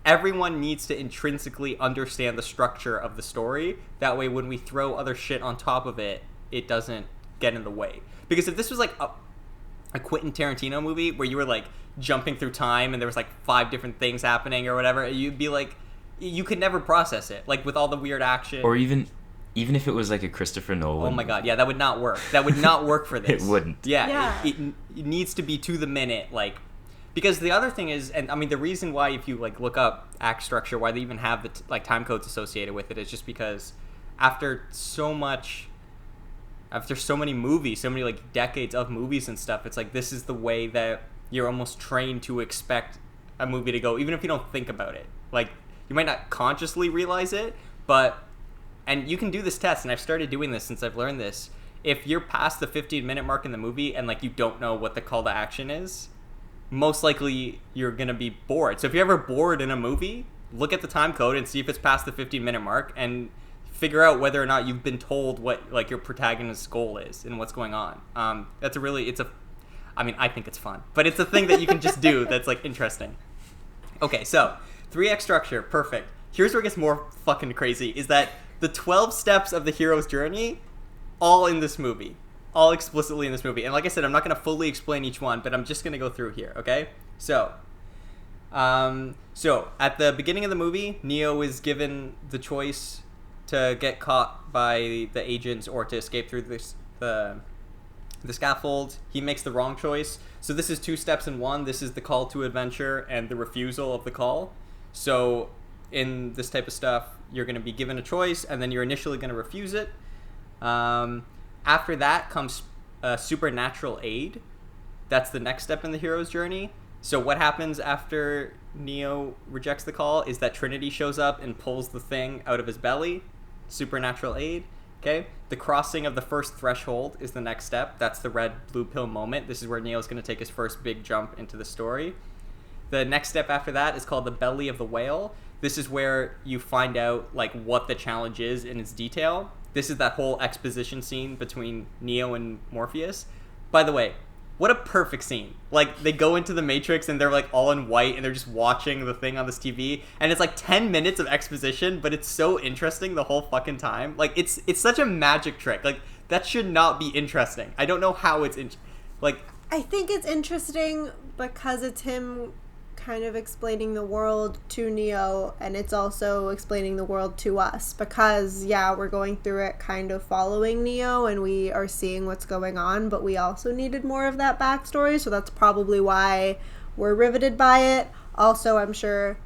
everyone needs to intrinsically understand the structure of the story. That way, when we throw other shit on top of it, it doesn't get in the way. Because if this was, like, a Quentin Tarantino movie where you were, like, jumping through time and there was, like, 5 different things happening or whatever, you'd be, like, you could never process it. Like, with all the weird action. Or even if it was like a Christopher Nolan. Oh my god, yeah, that would not work. That would not work for this. It wouldn't. Yeah. It needs to be to the minute, like, because the other thing is, and I mean, the reason why, if you like look up act structure, why they even have the like time codes associated with it is just because after so many movies, so many like decades of movies and stuff, it's like this is the way that you're almost trained to expect a movie to go, even if you don't think about it. Like, you might not consciously realize it, but, and you can do this test, and I've started doing this since I've learned this. If you're past the 15-minute mark in the movie and like you don't know what the call to action is, most likely you're gonna be bored. So if you're ever bored in a movie, look at the time code and see if it's past the 15-minute mark and figure out whether or not you've been told what like your protagonist's goal is and what's going on. I think it's fun, but it's a thing that you can just do that's like interesting. Okay, so 3X structure, perfect. Here's where it gets more fucking crazy, is that the 12 steps of the hero's journey, all in this movie. All explicitly in this movie. And like I said, I'm not going to fully explain each one, but I'm just going to go through here, okay? So at the beginning of the movie, Neo is given the choice to get caught by the agents or to escape through the scaffold. He makes the wrong choice. So this is 2 steps in one. This is the call to adventure and the refusal of the call. So in this type of stuff, you're going to be given a choice, and then you're initially going to refuse it. After that comes supernatural aid. That's the next step in the hero's journey. So what happens after Neo rejects the call is that Trinity shows up and pulls the thing out of his belly. Supernatural aid. Okay? The crossing of the first threshold is the next step. That's the red blue pill moment. This is where Neo's going to take his first big jump into the story. The next step after that is called the belly of the whale. This is where you find out like what the challenge is in its detail. This is that whole exposition scene between Neo and Morpheus. By the way, what a perfect scene. Like, they go into the Matrix and they're like all in white and they're just watching the thing on this TV, and it's like 10 minutes of exposition, but it's so interesting the whole fucking time. Like, it's such a magic trick. Like, that should not be interesting. I don't know how it's I think it's interesting because it's him kind of explaining the world to Neo, and it's also explaining the world to us because, yeah, we're going through it kind of following Neo and we are seeing what's going on, but we also needed more of that backstory, so that's probably why we're riveted by it. Also, I'm sure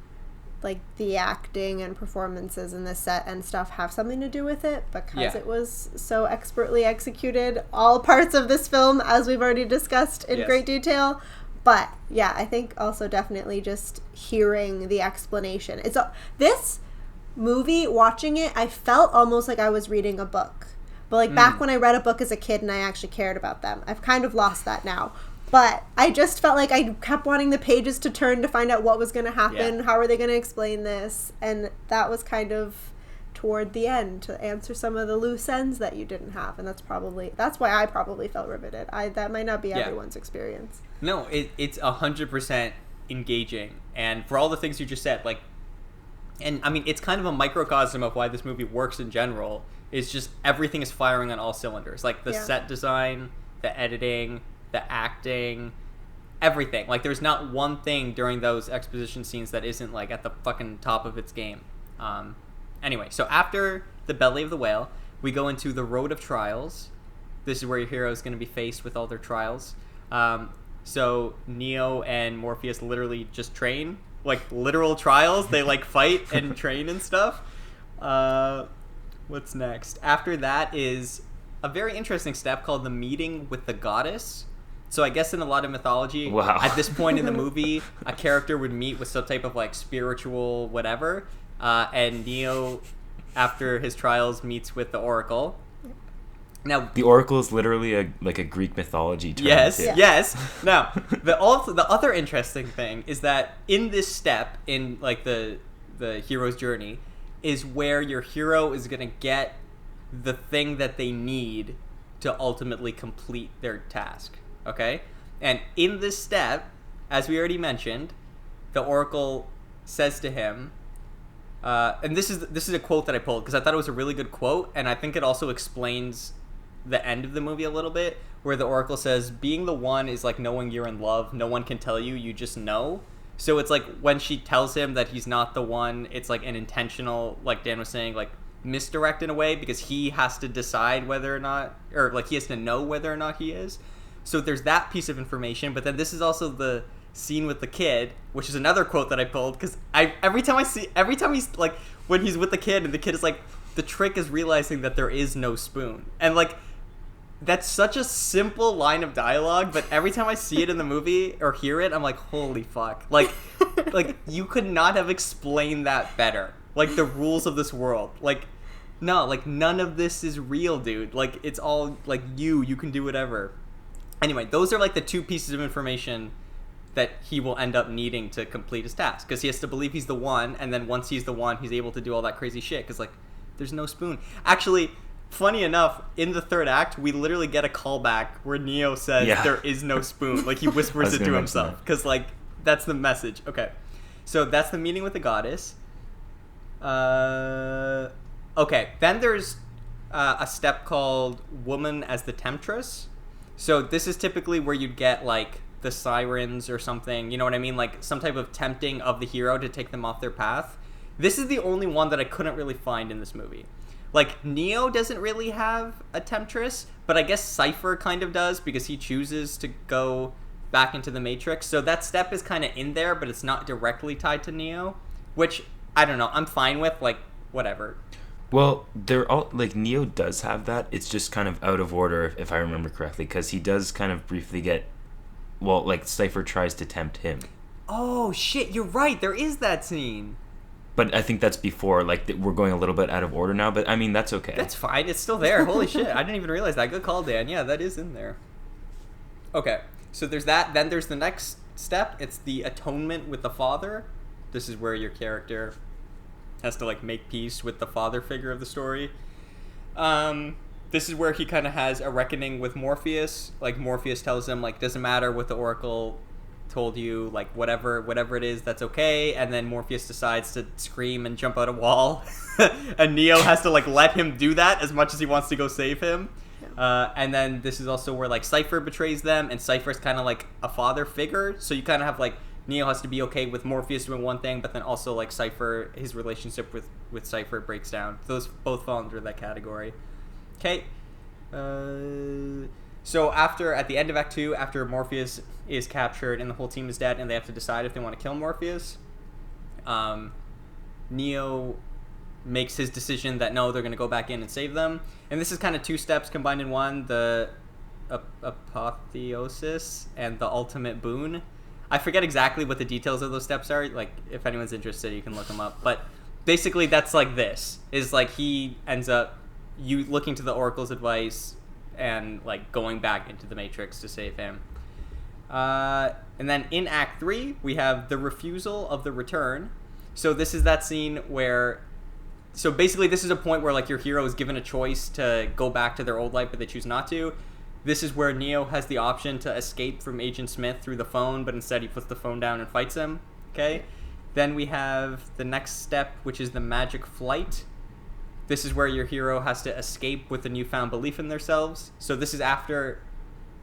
like the acting and performances in the set and stuff have something to do with it because it was so expertly executed. All parts of this film, as we've already discussed in great detail. But yeah, I think also definitely just hearing the explanation. This movie, watching it, I felt almost like I was reading a book. But like back when I read a book as a kid and I actually cared about them. I've kind of lost that now. But I just felt like I kept wanting the pages to turn to find out what was going to happen. Yeah. How are they going to explain this? And that was kind of toward the end to answer some of the loose ends that you didn't have. And that's why I probably felt riveted. That might not be everyone's experience. No, it's 100% engaging. And for all the things you just said, like, and I mean, it's kind of a microcosm of why this movie works in general, is just everything is firing on all cylinders. Like the Yeah. set design, the editing, the acting, everything. Like there's not one thing during those exposition scenes that isn't like at the fucking top of its game. Anyway, so after the belly of the whale, we go into the road of trials. This is where your hero is going to be faced with all their trials. So Neo and Morpheus literally just train, like literal trials. They like fight and train and stuff. What's next? After that is a very interesting step called the meeting with the goddess. So I guess in a lot of mythology, Wow. at this point in the movie, a character would meet with some type of like spiritual whatever, and Neo, after his trials, meets with the Oracle. Now, The Oracle is literally a Greek mythology term. yes, too. Yeah. yes. Now, the other interesting thing is that in this step in like the hero's journey is where your hero is gonna get the thing that they need to ultimately complete their task. Okay, and in this step, as we already mentioned, the Oracle says to him, and this is a quote that I pulled because I thought it was a really good quote, and I think it also explains the end of the movie a little bit, where the Oracle says, being the one is like knowing you're in love. No one can tell you, you just know. So it's like when she tells him that he's not the one, it's like an intentional, like Dan was saying, like misdirect in a way, because he has to decide whether or not, or like he has to know whether or not he is. So there's that piece of information, but then this is also the scene with the kid, which is another quote that I pulled, because every time he's like, when he's with the kid and the kid is like, the trick is realizing that there is no spoon. And like, that's such a simple line of dialogue, but every time I see it in the movie or hear it, I'm like, holy fuck. Like you could not have explained that better. Like the rules of this world. Like, no, like none of this is real, dude. Like it's all like you can do whatever. Anyway, those are like the two pieces of information that he will end up needing to complete his task, because he has to believe he's the one, and then once he's the one, he's able to do all that crazy shit, because like there's no spoon. Actually, funny enough, in the third act, we literally get a callback where Neo says there is no spoon. Like he whispers it to himself, because like that's the message. Okay, so that's the meeting with the goddess. Okay, then there's a step called woman as the temptress. So this is typically where you'd get like the sirens or something, you know what I mean? Like some type of tempting of the hero to take them off their path. This is the only one that I couldn't really find in this movie. Like Neo doesn't really have a temptress, but I guess Cypher kind of does, because he chooses to go back into the Matrix. So that step is kind of in there, but it's not directly tied to Neo, which I don't know, I'm fine with, like whatever. Well, they're all like, Neo does have that. It's just kind of out of order, if I remember correctly, because he does kind of briefly get, well, like Cypher tries to tempt him. Oh shit, you're right. There is that scene. But I think that's before, like, we're going a little bit out of order now, but I mean, that's okay. That's fine. It's still there. Holy shit. I didn't even realize that. Good call, Dan. Yeah, that is in there. Okay. So there's that. Then there's the next step. It's the atonement with the father. This is where your character has to, like, make peace with the father figure of the story. This is where he kind of has a reckoning with Morpheus. Like, Morpheus tells him, like, doesn't matter what the Oracle told you, like whatever it is, that's okay. And then Morpheus decides to scream and jump out a wall, and Neo has to like let him do that as much as he wants to go save him. And then this is also where like Cypher betrays them, and Cypher's kind of like a father figure, so you kind of have like Neo has to be okay with Morpheus doing one thing, but then also like Cypher, his relationship with Cypher breaks down. Those both fall under that category. Okay. So at the end of Act 2, after Morpheus is captured and the whole team is dead and they have to decide if they want to kill Morpheus, Neo makes his decision that no, they're going to go back in and save them. And this is kind of two steps combined in one, the apotheosis and the ultimate boon. I forget exactly what the details of those steps are. Like, if anyone's interested, you can look them up. But basically, that's like this. Is like he ends up looking to the Oracle's advice and like going back into the Matrix to save him. And then in Act 3, we have the refusal of the return. So this is that scene where... So basically, this is a point where like your hero is given a choice to go back to their old life, but they choose not to. This is where Neo has the option to escape from Agent Smith through the phone, but instead he puts the phone down and fights him. Okay? Then we have the next step, which is the magic flight. this is where your hero has to escape with a newfound belief in themselves. So this is after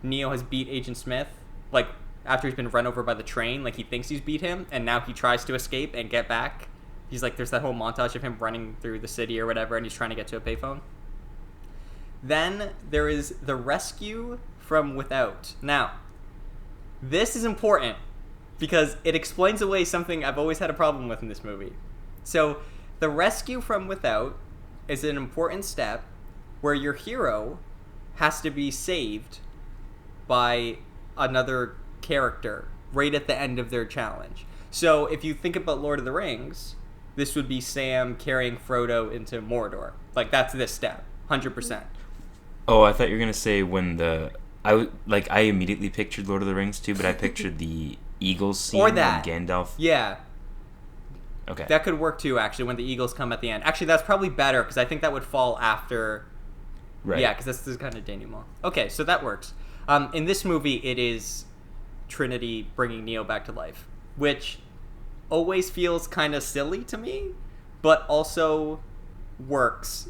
Neo has beat Agent Smith, like after he's been run over by the train, like he thinks he's beat him, and now he tries to escape and get back. He's like, there's that whole montage of him running through the city or whatever, and he's trying to get to a payphone. Then there is the rescue from without. Now, this is important because it explains away something I've always had a problem with in this movie. So, the rescue from without is an important step where your hero has to be saved by another character right at the end of their challenge. So, if you think about Lord of the Rings, this would be Sam carrying Frodo into Mordor. Like, that's this step, 100%. Oh, I thought you were going to say when I immediately pictured Lord of the Rings too, but I pictured the Eagles scene or that. when Gandalf... Yeah. Okay. That could work too, actually, when the Eagles come at the end. Actually, that's probably better, because I think that would fall after... Right. Yeah, because this is kind of denouement. Okay, so that works. In this movie, it is Trinity bringing Neo back to life, which always feels kind of silly to me, but also works.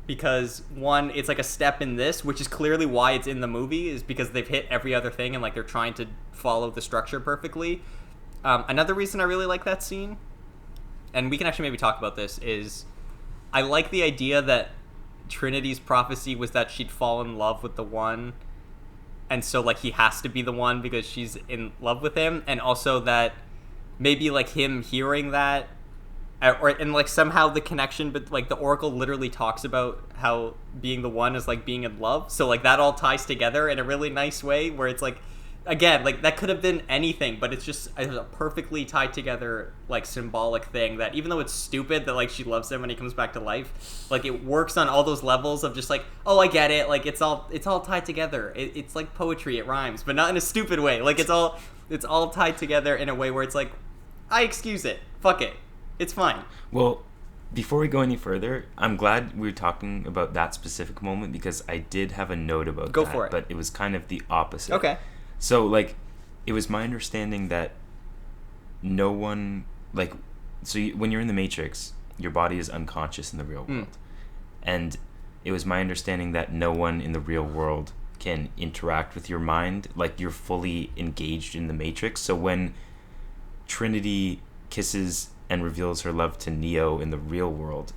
Because, one, it's like a step in this, which is clearly why it's in the movie, is because they've hit every other thing and like they're trying to follow the structure perfectly. Another reason I really like that scene, and we can actually maybe talk about this, is I like the idea that Trinity's prophecy was that she'd fall in love with the one, and so like he has to be the one because she's in love with him, and also that maybe like him hearing that, and like somehow the connection, but like the Oracle literally talks about how being the one is like being in love, so like that all ties together in a really nice way where it's like, again, like that could have been anything, but it's just a perfectly tied together like symbolic thing that even though it's stupid that like she loves him when he comes back to life, like it works on all those levels of just like, oh, I get it, like it's all tied together. It's like poetry, it rhymes, but not in a stupid way. Like it's all tied together in a way where it's like, I excuse it, fuck it, it's fine. Well, before we go any further, I'm glad we were talking about that specific moment because I did have a note about Go that, for it. But it was kind of the opposite. Okay. So, like, it was my understanding that no one, like, when you're in the Matrix, your body is unconscious in the real world. And it was my understanding that no one in the real world can interact with your mind. Like, you're fully engaged in the Matrix. So when Trinity kisses and reveals her love to Neo in the real world,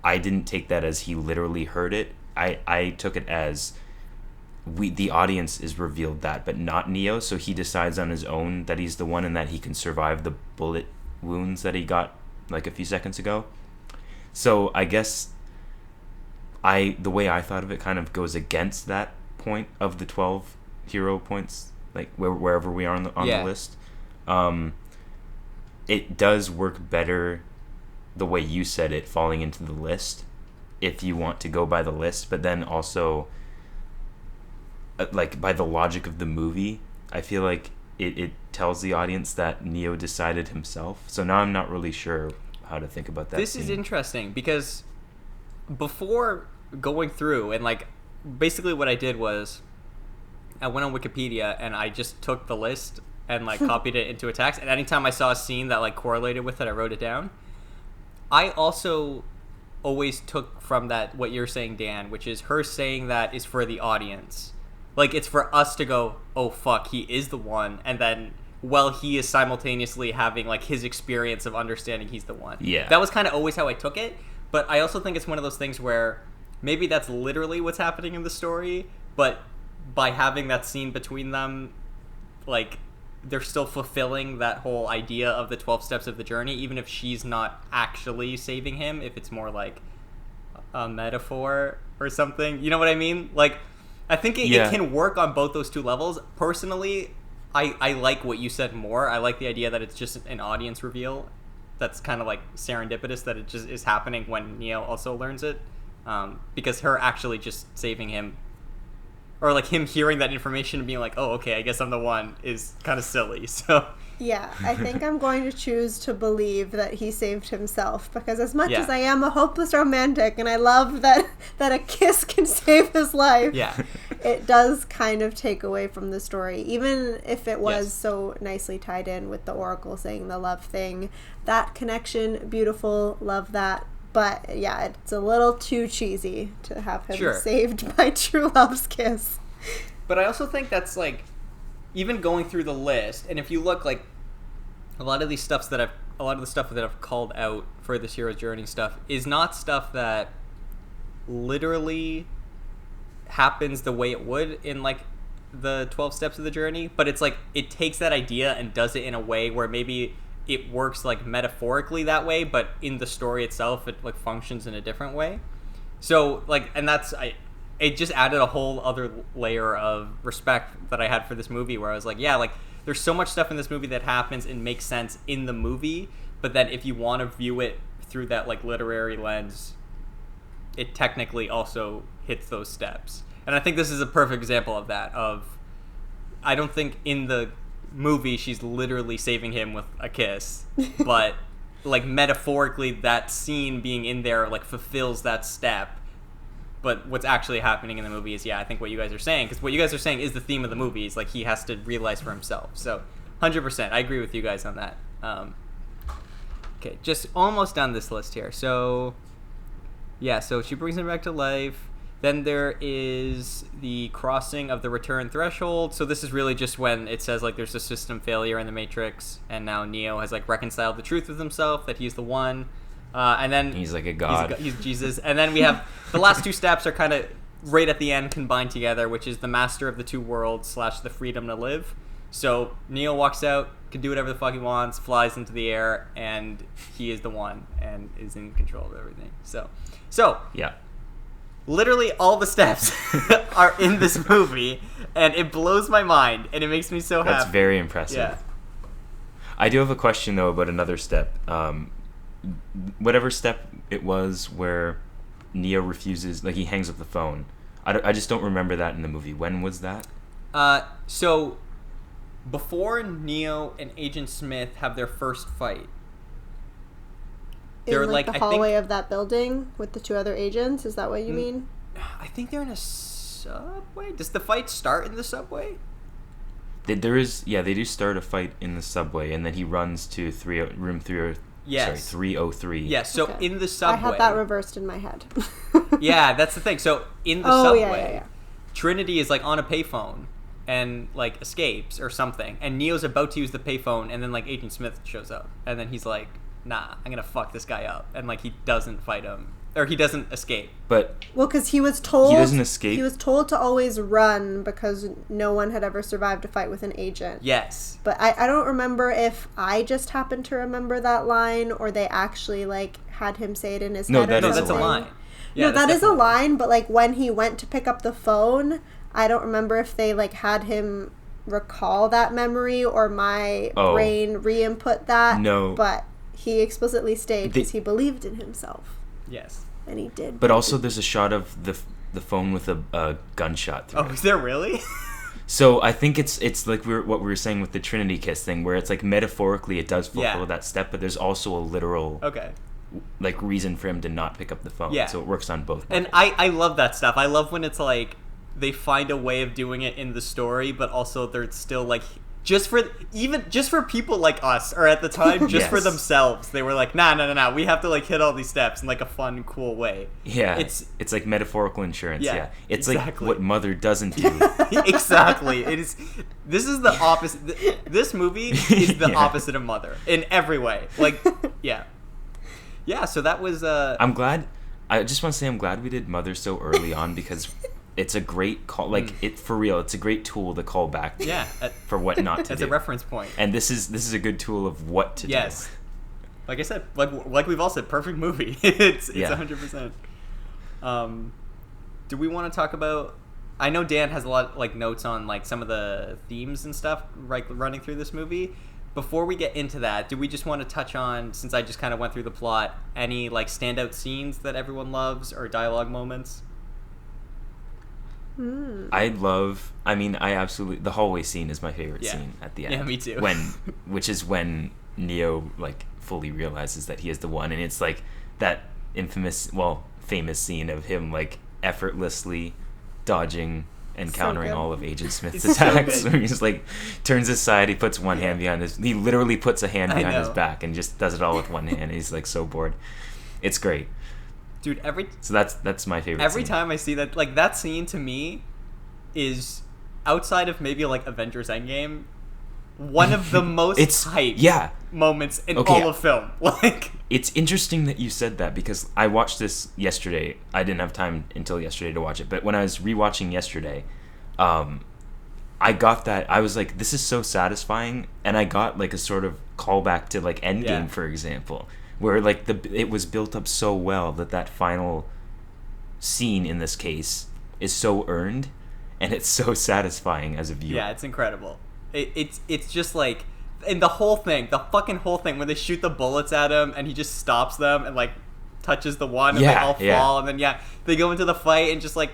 I didn't take that as he literally heard it. I took it as the audience is revealed that, but not Neo, so he decides on his own that he's the one and that he can survive the bullet wounds that he got like a few seconds ago. So I guess the way I thought of it kind of goes against that point of the 12 hero points, like wherever we are on the list. It does work better the way you said it, falling into the list, if you want to go by the list, but then also like by the logic of the movie, I feel like it tells the audience that Neo decided himself. So now I'm not really sure how to think about that. This is interesting because before going through and like basically what I did was I went on Wikipedia and I just took the list and like copied it into a text, and anytime I saw a scene that like correlated with it, I wrote it down. I also always took from that what you're saying, Dan, which is her saying that is for the audience. Like, it's for us to go, oh, fuck, he is the one. And then, well, he is simultaneously having, like, his experience of understanding he's the one. Yeah. That was kind of always how I took it. But I also think it's one of those things where maybe that's literally what's happening in the story. But by having that scene between them, like, they're still fulfilling that whole idea of the 12 steps of the journey, even if she's not actually saving him, if it's more like a metaphor or something. You know what I mean? Like, I think it can work on both those two levels. Personally, I like what you said more. I like the idea that it's just an audience reveal that's kind of like serendipitous, that it just is happening when Neo also learns it. Because her actually just saving him, or like him hearing that information and being like, oh, okay, I guess I'm the one, is kind of silly. So yeah, I think I'm going to choose to believe that he saved himself, because as much as I am a hopeless romantic and I love that a kiss can save his life, it does kind of take away from the story. Even if it was so nicely tied in with the Oracle saying the love thing, that connection, beautiful, love that. But yeah, it's a little too cheesy to have him Sure. saved by true love's kiss. But I also think that's like, even going through the list, and if you look like a lot of the stuff that I've called out for this hero's journey stuff is not stuff that literally happens the way it would in like the 12 steps of the journey, but it's like it takes that idea and does it in a way where maybe it works like metaphorically that way, but in the story itself it like functions in a different way. So like, and it just added a whole other layer of respect that I had for this movie, where I was like, yeah, like there's so much stuff in this movie that happens and makes sense in the movie, but then if you want to view it through that like literary lens, it technically also hits those steps. And I think this is a perfect example of that. I don't think in the movie she's literally saving him with a kiss, but like metaphorically that scene being in there like fulfills that step. But what's actually happening in the movie is, yeah, I think what you guys are saying, because what you guys are saying is the theme of the movie, is like he has to realize for himself. So 100%, I agree with you guys on that. Okay, just almost done this list here. So yeah, so she brings him back to life. Then there is the crossing of the return threshold. So this is really just when it says like there's a system failure in the Matrix, and now Neo has like reconciled the truth with himself that he's the one. And then he's like a god. He's Jesus. And then we have the last two steps are kind of right at the end combined together, which is the master of the two worlds / the freedom to live. So Neo walks out, can do whatever the fuck he wants, flies into the air, and he is the one and is in control of everything. So yeah. Literally all the steps are in this movie, and it blows my mind, and it makes me so happy. That's very impressive. Yeah. I do have a question, though, about another step. Whatever step it was where Neo refuses, like he hangs up the phone. I just don't remember that in the movie. When was that? So before Neo and Agent Smith have their first fight, In like the hallway of that building with the two other agents? Is that what you mean? I think they're in a subway. Does the fight start in the subway? They do start a fight in the subway, and then he runs to room 303. Yeah, so Okay. in the subway. I had that reversed in my head. Yeah, that's the thing. So in the subway, yeah. Trinity is like on a payphone and like escapes or something, and Neo's about to use the payphone, and then like Agent Smith shows up, and then he's like, nah, I'm gonna fuck this guy up, and like he doesn't fight him, or he doesn't escape. But well, because he was told he doesn't escape. He was told to always run because no one had ever survived a fight with an agent. Yes, but I don't remember if I just happened to remember that line or they actually like had him say it in his head. No, that's a line. Yeah, no, that is a line, but like when he went to pick up the phone, I don't remember if they like had him recall that memory or my brain re-input that. No, but he explicitly stated because he believed in himself. Yes. And he did. But also there's a shot of the phone with a gunshot through it. Is there really? So I think it's like what we were saying with the Trinity kiss thing, where it's like metaphorically it does fulfill that step, but there's also a literal like reason for him to not pick up the phone. Yeah. So it works on both levels. And I love that stuff. I love when it's like they find a way of doing it in the story, but also they're still like just for people like us, or at the time just for themselves, they were like, nah, we have to like hit all these steps in like a fun, cool way. Yeah, it's like metaphorical insurance. Yeah, it's exactly. like what Mother doesn't do. Exactly. This is the opposite. This movie is the opposite of Mother in every way. Like, yeah. So that was. I just want to say I'm glad we did Mother so early on, because it's a great call. Like for real, it's a great tool to call back to for what not to do. It's a reference point. And this is a good tool of what to do. Yes. Like I said, like we've all said, perfect movie. It's 100%. Do we want to talk about? I know Dan has a lot like notes on like some of the themes and stuff like running through this movie. Before we get into that, do we just want to touch on, since I just kind of went through the plot, any like standout scenes that everyone loves or dialogue moments? I absolutely, the hallway scene is my favorite scene at the end. Yeah, me too. Which is when Neo like fully realizes that he is the one, and it's like that famous scene of him like effortlessly dodging and countering all of Agent Smith's attacks. Where he's like turns aside, he puts one hand behind he literally puts a hand behind his back and just does it all with one hand. He's like so bored. It's great. Dude, So that's my favorite every scene. time I see that, like, that scene to me is, outside of maybe like Avengers Endgame, one of the most hype moments in all of film. Like, it's interesting that you said that, because I watched this yesterday. I didn't have time until yesterday to watch it, but when I was rewatching yesterday, I got that. I was like, this is so satisfying, and I got like a sort of callback to like Endgame, for example, where like it was built up so well that final scene in this case is so earned, and it's so satisfying as a viewer. Yeah, it's incredible. It's just like, and the fucking whole thing, when they shoot the bullets at him and he just stops them and like touches the one and they all fall, and then they go into the fight and just like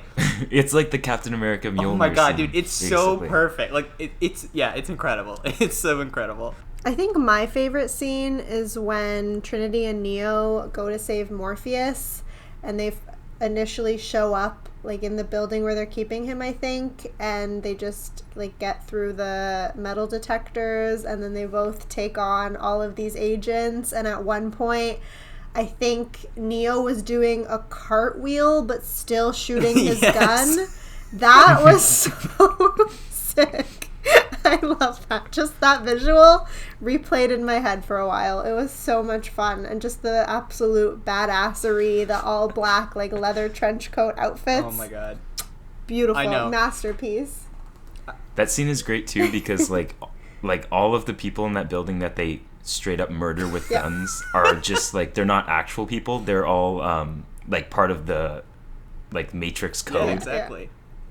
it's like the Captain America Mjolnir. Oh my god, scene, dude, it's basically. so perfect. Like it's incredible. It's so incredible. I think my favorite scene is when Trinity and Neo go to save Morpheus, and they initially show up like in the building where they're keeping him, I think, and they just like get through the metal detectors, and then they both take on all of these agents, and at one point I think Neo was doing a cartwheel but still shooting his gun. That was so sick. I love that. Just that visual replayed in my head for a while. It was so much fun. And just the absolute badassery, the all black, like leather trench coat outfits. Oh my god. Beautiful. I know. Masterpiece. That scene is great too, because like all of the people in that building that they straight up murder with guns are just like, they're not actual people. They're all like part of the like Matrix code. Yeah, exactly.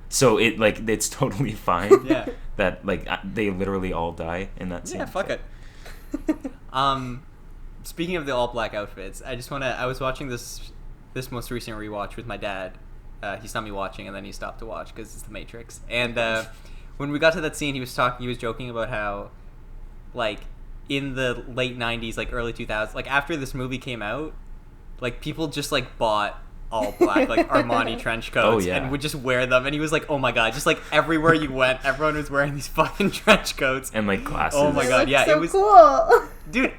So it's totally fine. Yeah. That like they literally all die in that scene. Yeah, fuck it. Speaking of the all black outfits, I was watching this most recent rewatch with my dad. He saw me watching and then he stopped to watch because it's the Matrix. And when we got to that scene, he was joking about how, like, in the late 90s, like early 2000s, like after this movie came out, like people just like bought all black, like Armani trench coats, and would just wear them. And he was like, oh my god, just like everywhere you went, everyone was wearing these fucking trench coats. And like glasses. Oh my god, yeah. So it was cool. Dude,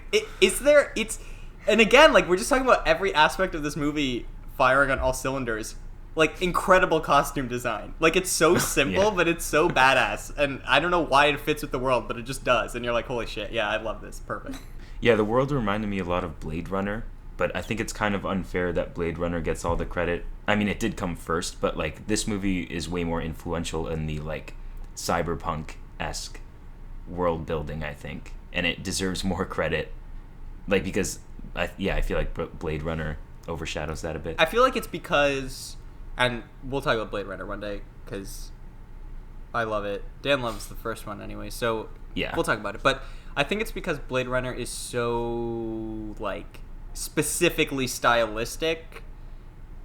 and again, like, we're just talking about every aspect of this movie firing on all cylinders. Like, incredible costume design. Like, it's so simple, but it's so badass. And I don't know why it fits with the world, but it just does. And you're like, holy shit, yeah, I love this. Perfect. Yeah, the world reminded me a lot of Blade Runner, but I think it's kind of unfair that Blade Runner gets all the credit. I mean, it did come first, but like this movie is way more influential in the like cyberpunk-esque world building, I think, and it deserves more credit. Like, because I feel like Blade Runner overshadows that a bit. I feel like it's because, and we'll talk about Blade Runner one day because I love it. Dan loves the first one anyway, so yeah, we'll talk about it. But I think it's because Blade Runner is so like specifically stylistic,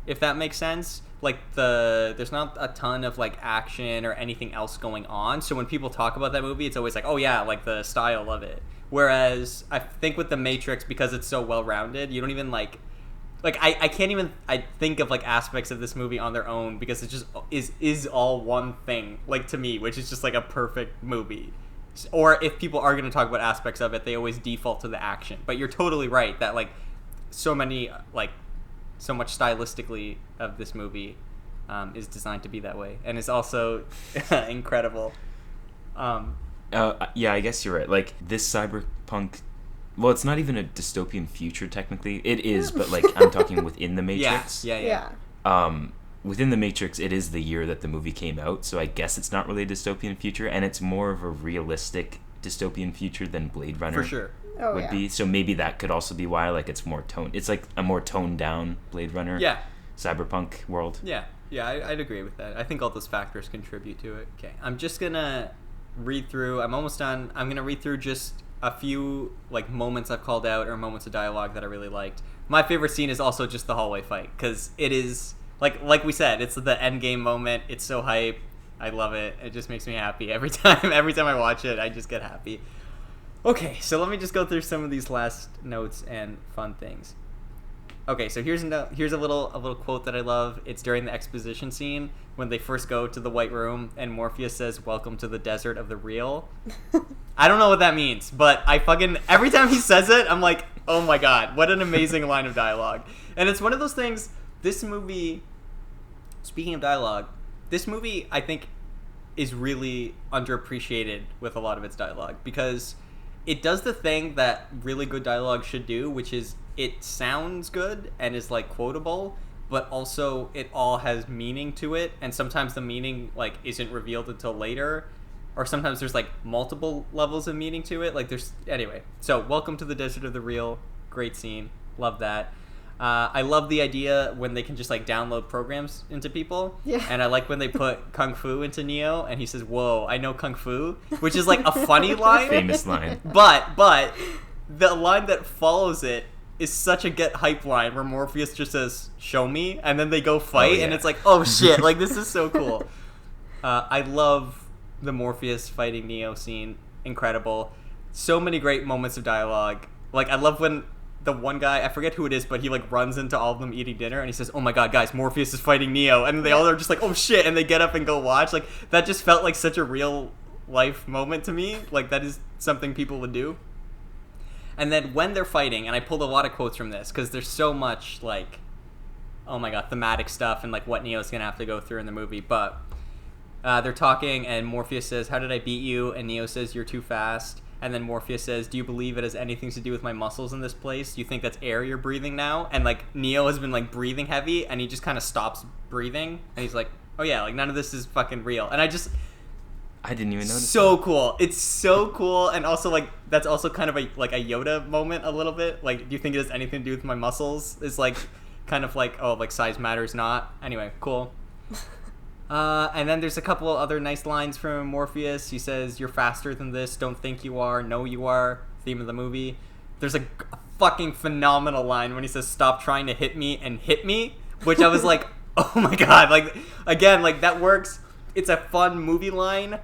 if that makes sense. Like there's not a ton of like action or anything else going on, so when people talk about that movie, it's always like, oh yeah, like the style of it. Whereas I think with the Matrix, because it's so well rounded, you don't even like I can't even think of like aspects of this movie on their own, because it just is all one thing, like, to me, which is just like a perfect movie. Or if people are going to talk about aspects of it, they always default to the action. But you're totally right that like so much stylistically of this movie is designed to be that way, and it's also incredible. Yeah, I guess you're right. Like, this cyberpunk, well, it's not even a dystopian future technically. It is, but like I'm talking within the Matrix. Yeah. Within the Matrix, it is the year that the movie came out, so I guess it's not really a dystopian future, and it's more of a realistic dystopian future than Blade Runner For sure. would be. So maybe that could also be why, like, it's like a more toned down Blade Runner. Yeah. Cyberpunk world. Yeah, I'd agree with that. I think all those factors contribute to it. Okay, I'm just gonna read through. I'm almost done. I'm gonna read through just a few like moments I've called out or moments of dialogue that I really liked. My favorite scene is also just the hallway fight, because it is like we said, it's the end game moment. It's so hype. I love it. It just makes me happy every time. Every time I watch it, I just get happy. Okay, so let me just go through some of these last notes and fun things. Okay, so here's a little quote that I love. It's during the exposition scene when they first go to the White Room and Morpheus says, "Welcome to the desert of the real." I don't know what that means, but I fucking every time he says it, I'm like, Oh my god, what an amazing line of dialogue. And it's one of those things, this movie, speaking of dialogue, this movie, I think, is really underappreciated with a lot of its dialogue, because it does the thing that really good dialogue should do, which is it sounds good and is, like, quotable, but also it all has meaning to it, and sometimes the meaning, like, isn't revealed until later, or sometimes there's, like, multiple levels of meaning to it. Like, there's... Anyway, so Welcome to the Desert of the Real. Great scene. Love that. I love the idea when they can just, like, download programs into people. Yeah. And I like when they put Kung Fu into Neo, and he says, "Whoa, I know Kung Fu," which is, like, a funny line. Famous line. But the line that follows it is such a get hype line, where Morpheus just says, "Show me," and then they go fight, and it's like, oh shit, like, this is so cool. I love the Morpheus fighting Neo scene. Incredible. So many great moments of dialogue. Like, I love when the one guy, I forget who it is, but he, like, runs into all of them eating dinner, and he says, "Oh my god, guys, Morpheus is fighting Neo," and they all are just like, "Oh shit," and they get up and go watch. Like, that just felt like such a real life moment to me. Like, that is something people would do. And then when they're fighting, and I pulled a lot of quotes from this, because there's so much, like, oh my god, thematic stuff and, like, what Neo's gonna have to go through in the movie, but they're talking, and Morpheus says, "How did I beat you?" And Neo says, "You're too fast." And then Morpheus says, "Do you believe it has anything to do with my muscles in this place? Do you think that's air you're breathing now?" And, like, Neo has been, like, breathing heavy, and he just kind of stops breathing, and he's like, "Oh yeah, like, none of this is fucking real." And I didn't even notice. So that. Cool. It's so cool, and also, like, that's also kind of a Yoda moment a little bit. Like, "Do you think it has anything to do with my muscles?" It's like kind of like, oh, like, size matters not. Anyway, cool. And then there's a couple of other nice lines from Morpheus. He says, "You're faster than this. Don't think you are. Know you are." Theme of the movie. There's a fucking phenomenal line when he says, "Stop trying to hit me and hit me," which I was like, oh my god. Like, again, like, that works. It's a fun movie line.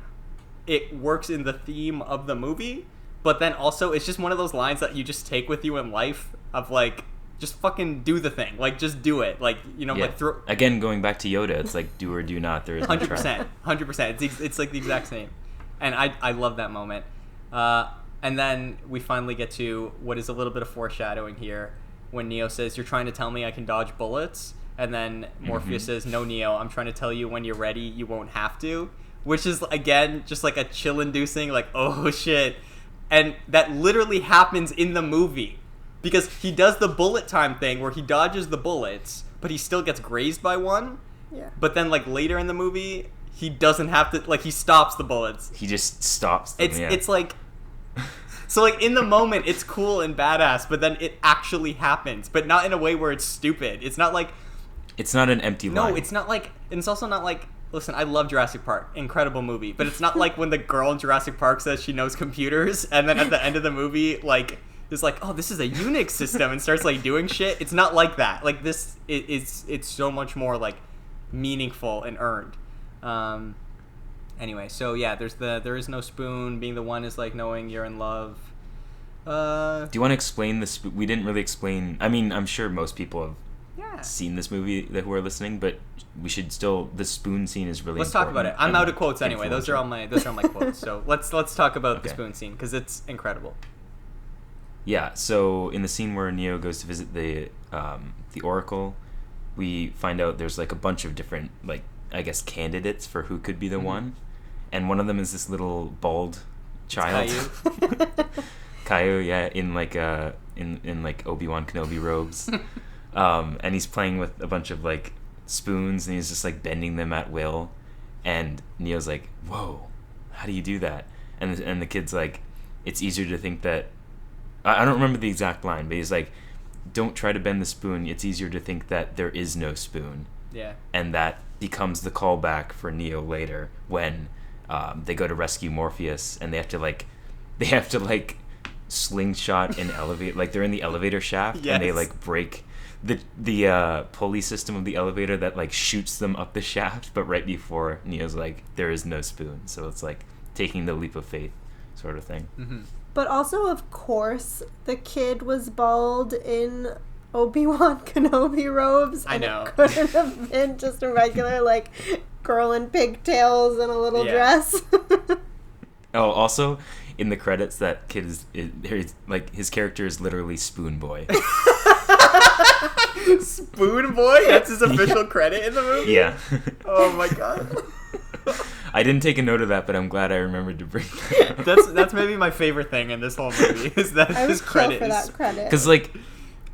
It works in the theme of the movie. But then also, it's just one of those lines that you just take with you in life of, like, just fucking do the thing. Like, just do it. Like, you know, like... Again, going back to Yoda, it's like, do or do not. There is no try. 100%. It's like the exact same. And I love that moment. And then we finally get to what is a little bit of foreshadowing here, when Neo says, "You're trying to tell me I can dodge bullets?" And then Morpheus says, "No, Neo, I'm trying to tell you when you're ready, you won't have to." Which is, again, just like a chill-inducing, like, oh shit. And that literally happens in the movie. Because he does the bullet time thing where he dodges the bullets, but he still gets grazed by one. Yeah. But then, like, later in the movie, he doesn't have to, like, he stops the bullets. He just stops them, It's like... So, like, in the moment, it's cool and badass, but then it actually happens. But not in a way where it's stupid. It's not like... It's not an empty line. No, it's not like... And it's also not like... Listen, I love Jurassic Park. Incredible movie. But it's not like when the girl in Jurassic Park says she knows computers, and then at the end of the movie, like... is like, oh, this is a Unix system, and starts, like, doing shit. It's not like that. Like, this it's so much more, like, meaningful and earned. Anyway, so yeah, there is no spoon. Being the one is like knowing you're in love. Do you want to explain the spoon? We didn't really explain. I mean, I'm sure most people have seen this movie who are listening, but we should still. The spoon scene is really. Let's talk about it. I'm out of quotes anyway. Those are all my quotes. So let's talk about the spoon scene, because it's incredible. Yeah, so in the scene where Neo goes to visit the Oracle, we find out there's, like, a bunch of different, like, I guess, candidates for who could be the one, and one of them is this little bald child. Caillou, yeah, in like Obi-Wan Kenobi robes, and he's playing with a bunch of, like, spoons, and he's just, like, bending them at will, and Neo's like, "Whoa, how do you do that?" And the kid's like, "It's easier to think that." I don't remember the exact line, but he's like, "Don't try to bend the spoon. It's easier to think that there is no spoon." Yeah. And that becomes the callback for Neo later when they go to rescue Morpheus, and they have to slingshot an elevator. Like, they're in the elevator shaft, yes. And they, like, break the pulley system of the elevator that, like, shoots them up the shaft. But right before, Neo's like, "There is no spoon." So it's like taking the leap of faith sort of thing. Mm-hmm. But also, of course, the kid was bald in Obi-Wan Kenobi robes. I know. It couldn't have been just a regular, like, girl in pigtails and a little dress. Oh, also, in the credits that kid is like his character is literally Spoon Boy. Spoon Boy? That's his official credit in the movie? Yeah. Oh my god. I didn't take a note of that, but I'm glad I remembered to bring that up. That's maybe my favorite thing in this whole movie is that I his would kill credit for is that credit. Because like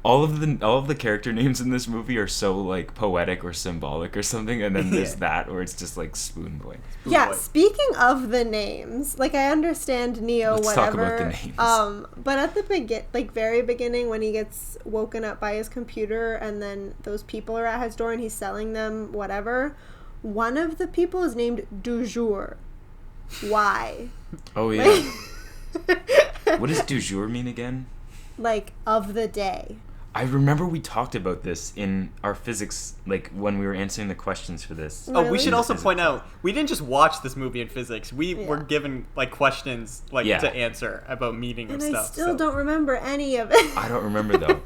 all of the character names in this movie are so like poetic or symbolic or something, and then there's that where it's just like Spoon Boy. Yeah, Boy. speaking of the names, like I understand Neo, Let's whatever. talk about the names. But at the very beginning, when he gets woken up by his computer, and then those people are at his door, and he's selling them whatever. One of the people is named Du Jour. Why? Oh yeah. What does du jour mean again? Like of the day. I remember we talked about this in our physics, like when we were answering the questions for this. Oh, we Really? should also point out, we didn't just watch this movie in physics. We Yeah. were given like questions like Yeah. to answer about meaning And of I stuff. still so. don't remember any of it. I don't remember though.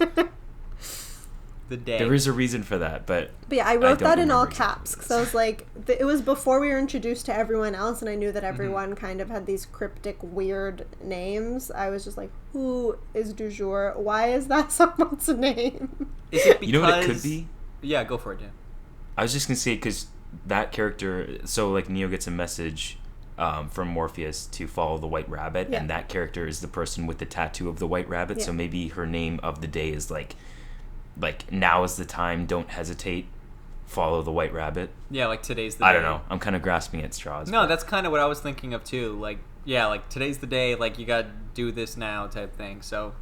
The day. There is a reason for that, but But yeah, I wrote don't that in all remember exactly caps what because I was like, it was before we were introduced to everyone else, and I knew that everyone kind of had these cryptic, weird names. I was just like, who is Du Jour? Why is that someone's name? Is it because... you know what it could be? Yeah, go for it, Dan. I was just gonna say because that character, so like Neo gets a message from Morpheus to follow the White Rabbit, Yeah. and that character is the person with the tattoo of the White Rabbit. Yeah. So maybe her name of the day is like now is the time, don't hesitate, follow the White Rabbit. Yeah, like today's the day. I don't know. I'm kind of grasping at straws. No, that's kind of what I was thinking of too. Like, yeah, like today's the day, like you gotta do this now type thing. So,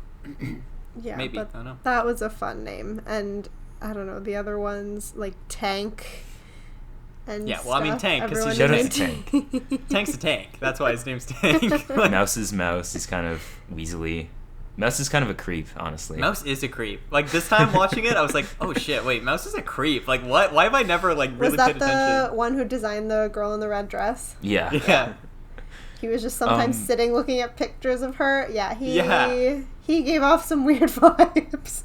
Yeah, maybe. but I don't know. that was a fun name. And I don't know, the other ones, like Tank and Yeah, well, I mean stuff, Tank, 'cause he's everyone Shout out to named- Tank's a tank. That's why his name's Tank. Mouse is Mouse. He's kind of weaselly. Mouse is kind of a creep, honestly. Mouse is a creep. Like this time watching it, I was like, "Oh shit, wait, Mouse is a creep." Like what? Why have I never like really Was that paid the attention? one who designed the girl in the red dress? Yeah. Yeah. He was just sometimes sitting looking at pictures of her. Yeah, Yeah. he gave off some weird vibes.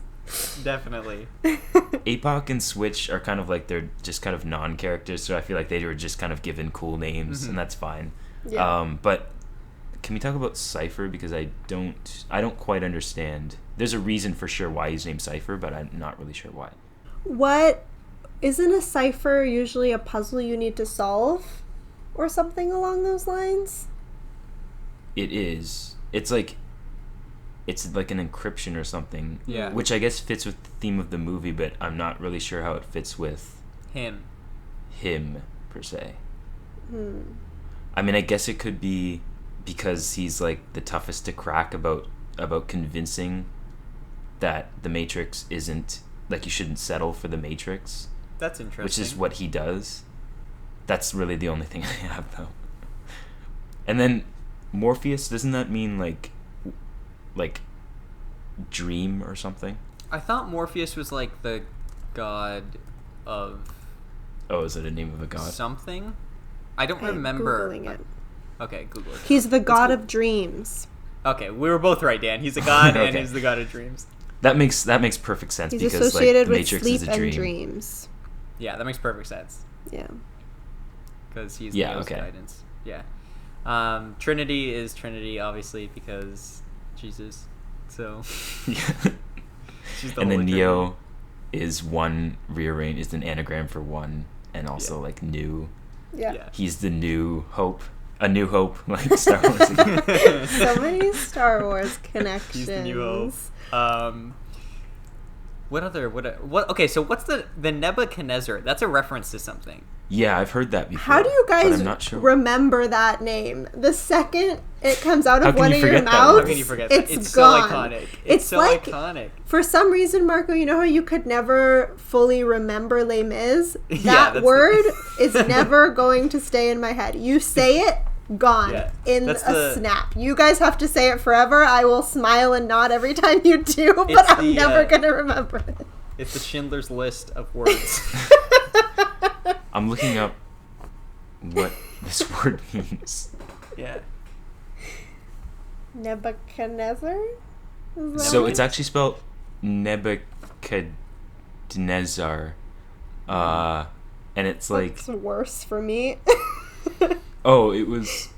Definitely. APOC and Switch are kind of like they're just kind of non-characters, so I feel like they were just kind of given cool names, and that's fine. Yeah. But can we talk about Cypher, because I don't quite understand. There's a reason for sure why he's named Cypher, but I'm not really sure why. What isn't a cipher usually a puzzle you need to solve or something along those lines? It is. It's like an encryption or something. Yeah. Which I guess fits with the theme of the movie, but I'm not really sure how it fits with Him. per se. I mean, I guess it could be because he's like the toughest to crack about convincing that the Matrix isn't like, you shouldn't settle for the Matrix, That's interesting. which is what he does. That's really the only thing I have though. And then Morpheus, doesn't that mean like dream or something? I thought Morpheus was like the god of Oh, is it a name of a god? something. I don't I'm remember. Googling it. Okay, Google it. He's the god cool. of dreams. Okay, we were both right, Dan. He's a god and Okay. he's the god of dreams. That makes perfect sense He's because associated like the with Matrix sleep is a and dream. dreams. Yeah, that makes perfect sense Yeah. because he's Yeah, Neo's okay. guidance. Yeah. Trinity is Trinity, obviously, because Jesus. So Yeah. she's the And then Holy Neo Trinity. is one rearranged, is an anagram for one, and also like new. Yeah. Yeah. He's the new hope. A new hope, like Star Wars again. So many Star Wars connections. He's the new hope. What? Okay, so what's the Nebuchadnezzar? That's a reference to something. Yeah, I've heard that before. How do you but guys I'm not sure. remember that name? The second it comes out How of can one you of your forget that? mouths, How can you forget that? it's so gone. iconic. It's so like, iconic. for some reason, Marco, you know how you could never fully remember Les Mis? Yeah, That that's word is never going to stay in my head. You say it, gone Yeah, in a that's the- snap. You guys have to say it forever. I will smile and nod every time you do, but It's I'm the, never going to remember it. It's the Schindler's List of words. I'm looking up what this word means. Yeah. Nebuchadnezzar? Is that So right? it's actually spelled Nebuchadnezzar. And it's like, It's worse for me. oh, it was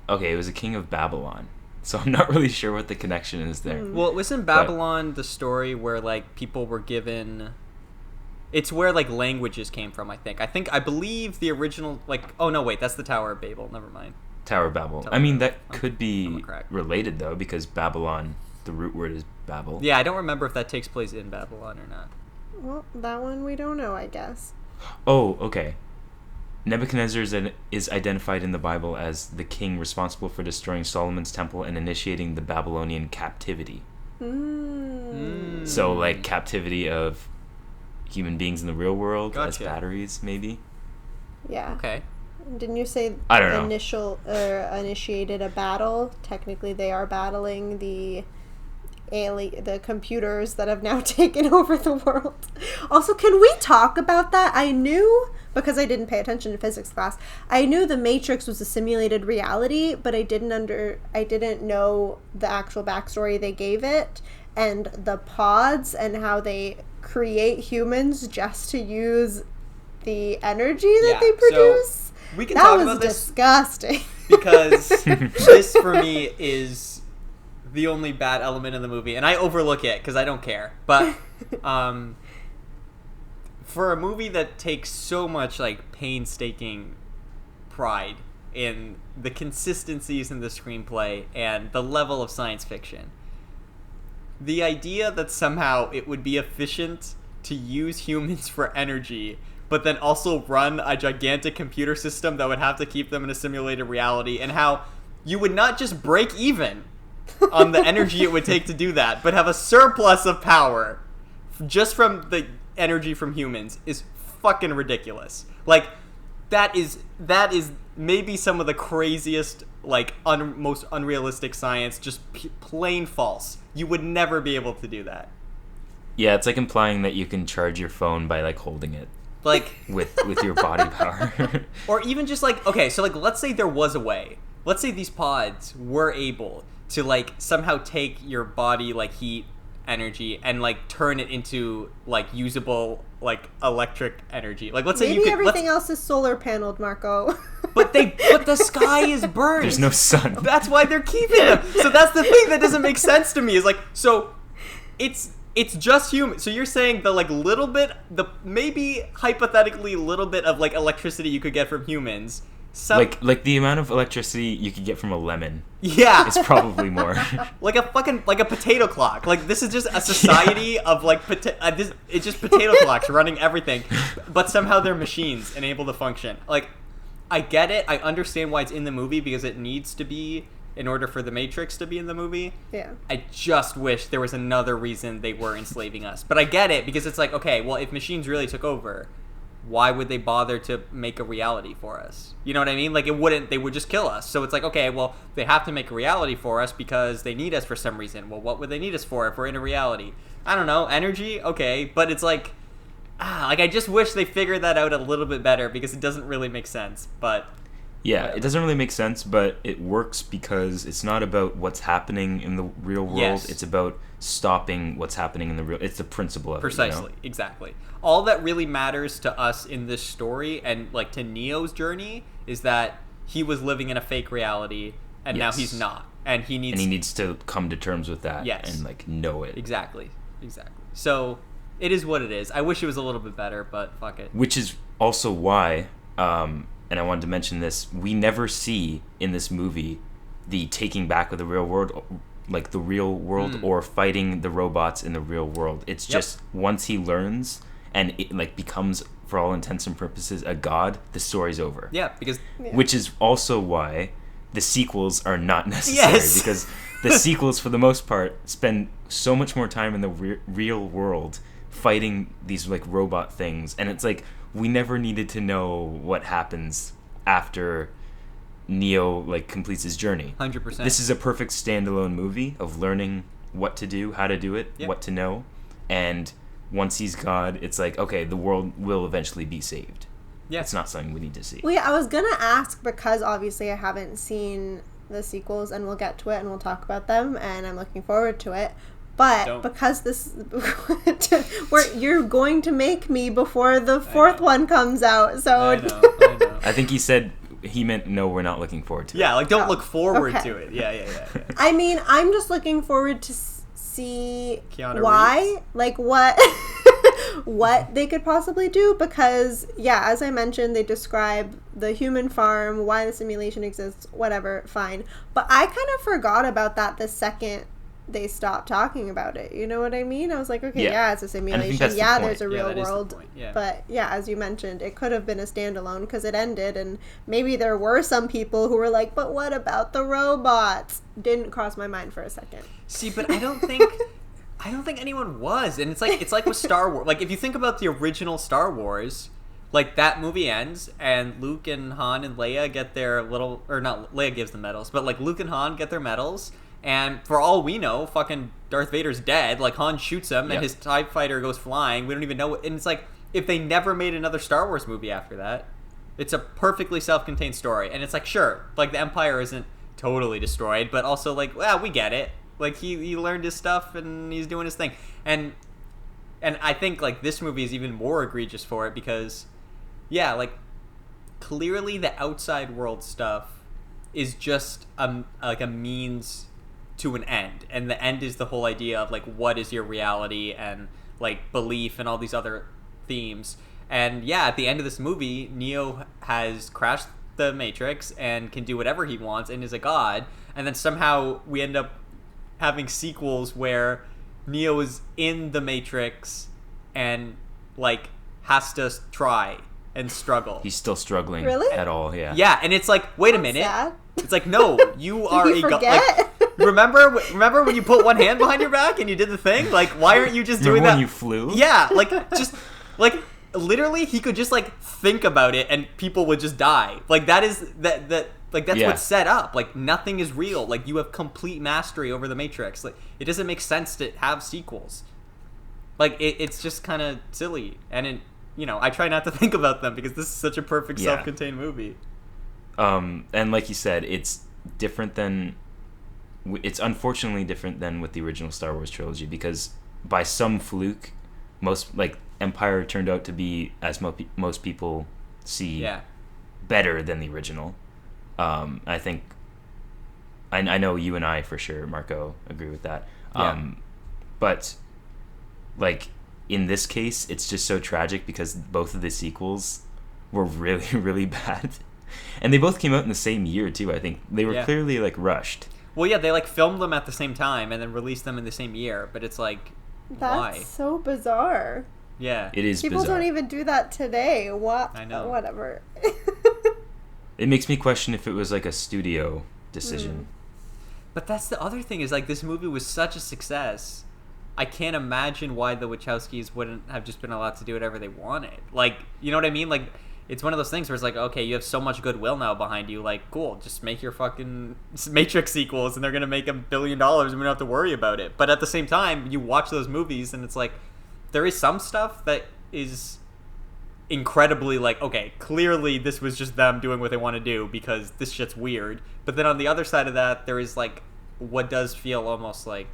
a king of Babylon. So I'm not really sure what the connection is there. Well, wasn't Babylon the story where like people were given? It's where like languages came from. I believe the original like. Oh no, wait, that's the Tower of Babel. Never mind. Tower of Babel. Tower I mean, of that Babel. could be I'm correct. related though, because Babylon, the root word is Babel. Yeah, I don't remember if that takes place in Babylon or not. Well, that one we don't know, I guess. Oh, okay. Nebuchadnezzar is identified in the Bible as the king responsible for destroying Solomon's temple and initiating the Babylonian captivity. So, like, captivity of human beings in the real world as Gotcha. batteries, maybe? Yeah. Okay. Didn't you say I don't know. initiated a battle? Technically, they are battling the computers that have now taken over the world. Also, can we talk about that? I knew, because I didn't pay attention to physics class, I knew the Matrix was a simulated reality, but I didn't know the actual backstory they gave it, and the pods and how they create humans just to use the energy that Yeah, they produce. so we can that talk was about this disgusting. because this for me is the only bad element in the movie, and I overlook it because I don't care. But for a movie that takes so much like painstaking pride in the consistencies in the screenplay and the level of science fiction, the idea that somehow it would be efficient to use humans for energy, but then also run a gigantic computer system that would have to keep them in a simulated reality, and how you would not just break even on the energy it would take to do that, but have a surplus of power just from the energy from humans is fucking ridiculous. Like, that is maybe some of the craziest, like, most unrealistic science, just plain false. You would never be able to do that. Yeah, it's like implying that you can charge your phone by, like, holding it. Like, with your body power. Or even just, like, okay, so, like, let's say there was a way. Let's say these pods were able to, like, somehow take your body, like, heat energy and, like, turn it into, like, usable, like, electric energy. Like, let's say Maybe you could... everything else is solar paneled, Marco. But the sky is burned. There's no sun. That's why they're keeping them. So that's the thing that doesn't make sense to me. Is like, so it's just human. So you're saying the like little bit, the maybe hypothetically little bit of like electricity you could get from humans. Like the amount of electricity you could get from a lemon. Yeah, is probably more. like a potato clock. Like this is just a society of like it's just potato clocks running everything, but somehow they're machines and able to function. Like, I get it. I understand why it's in the movie because it needs to be in order for the Matrix to be in the movie. Yeah. I just wish there was another reason they were enslaving us. But I get it because it's like, okay, well, if machines really took over, why would they bother to make a reality for us? You know what I mean? Like, they would just kill us. So it's like, okay, well, they have to make a reality for us because they need us for some reason. Well, what would they need us for if we're in a reality? I don't know, energy? Okay, but it's like, I just wish they figured that out a little bit better because it doesn't really make sense, but... Yeah, whatever. It doesn't really make sense, but it works because it's not about what's happening in the real world. Yes. It's about stopping what's happening in the real... It's the principle of Precisely, it, you know? exactly. All that really matters to us in this story and, like, to Neo's journey is that he was living in a fake reality and now he's not. And he needs to come to terms with that and, like, know it. Exactly. So... it is what it is. I wish it was a little bit better, but fuck it. Which is also why, and I wanted to mention this, we never see in this movie the taking back of the real world, like the real world, or fighting the robots in the real world. It's just once he learns and it like becomes, for all intents and purposes, a god, the story's over. Yeah, because... Which is also why the sequels are not necessary. Yes. Because the sequels, for the most part, spend so much more time in the real world fighting these like robot things, and it's like we never needed to know what happens after Neo like completes his journey. 100%. This is a perfect standalone movie of learning what to do, how to do it, what to know, and once he's God, it's like, okay, the world will eventually be saved. Yeah, it's not something we need to see. Well, yeah, I was gonna ask because obviously I haven't seen the sequels, and we'll get to it and we'll talk about them, and I'm looking forward to it. But because this, you're going to make me before the fourth one comes out. So I know. I think he said he meant no, we're not looking forward to it. Yeah, like don't look forward okay. to it. Yeah. I mean, I'm just looking forward to see Keanu why, Reeves? like what what they could possibly do, because yeah, as I mentioned, they describe the human farm, why the simulation exists, whatever, fine. But I kind of forgot about that the second they stopped talking about it. You know what I mean? I was like, okay, yeah, it's a simulation. that's the Yeah, point. there's a real that is the world. point, yeah. But yeah, as you mentioned, it could have been a standalone because it ended, and maybe there were some people who were like, but what about the robots? Didn't cross my mind for a second. See, but I don't think anyone was. And it's like with Star Wars. Like if you think about the original Star Wars, like that movie ends and Luke and Han and Leia get their little, or not, Leia gives them medals, but like Luke and Han get their medals, and for all we know, fucking Darth Vader's dead. Like Han shoots him and his TIE fighter goes flying. We don't even know. And it's like, if they never made another Star Wars movie after that, it's a perfectly self-contained story. And it's like, sure, like the Empire isn't totally destroyed, but also like, well, we get it. Like he learned his stuff and he's doing his thing. And I think like this movie is even more egregious for it because, yeah, like clearly the outside world stuff is just like a means to an end, and the end is the whole idea of like what is your reality and like belief and all these other themes. And yeah, at the end of this movie, Neo has crashed the Matrix and can do whatever he wants and is a god, and then somehow we end up having sequels where Neo is in the Matrix and like has to try and struggle. He's still struggling Really? at all, yeah. Yeah, and it's like, wait a minute. Sad. It's like, no, you are Did he a god. forget? Like, remember when you put one hand behind your back and you did the thing? Like, why aren't you just doing Remember that? when you flew? Yeah, like just like literally, he could just like think about it and people would just die. Like that is that like that's what's set up. Like nothing is real. Like you have complete mastery over the Matrix. Like it doesn't make sense to have sequels. Like it's just kind of silly, and it, you know, I try not to think about them because this is such a perfect self-contained movie. And like you said, it's different than. It's unfortunately different than with the original Star Wars trilogy because by some fluke, most like Empire turned out to be, as most people see, better than the original. I think I know you and I for sure, Marco, agree with that. But like in this case, it's just so tragic because both of the sequels were really, really bad, and they both came out in the same year too. I think they were clearly like rushed. Well, yeah, they like filmed them at the same time and then released them in the same year, but it's like, why? That's so bizarre. Yeah, it is. People bizarre. don't even do that today. What? I know. Whatever. It makes me question if it was like a studio decision. But that's the other thing is like this movie was such a success. I can't imagine why the Wachowskis wouldn't have just been allowed to do whatever they wanted. Like, you know what I mean? Like, it's one of those things where it's like, okay, you have so much goodwill now behind you. Like, cool, just make your fucking Matrix sequels and they're going to make $1 billion and we don't have to worry about it. But at the same time, you watch those movies and it's like, there is some stuff that is incredibly like, okay, clearly this was just them doing what they want to do because this shit's weird. But then on the other side of that, there is like what does feel almost like,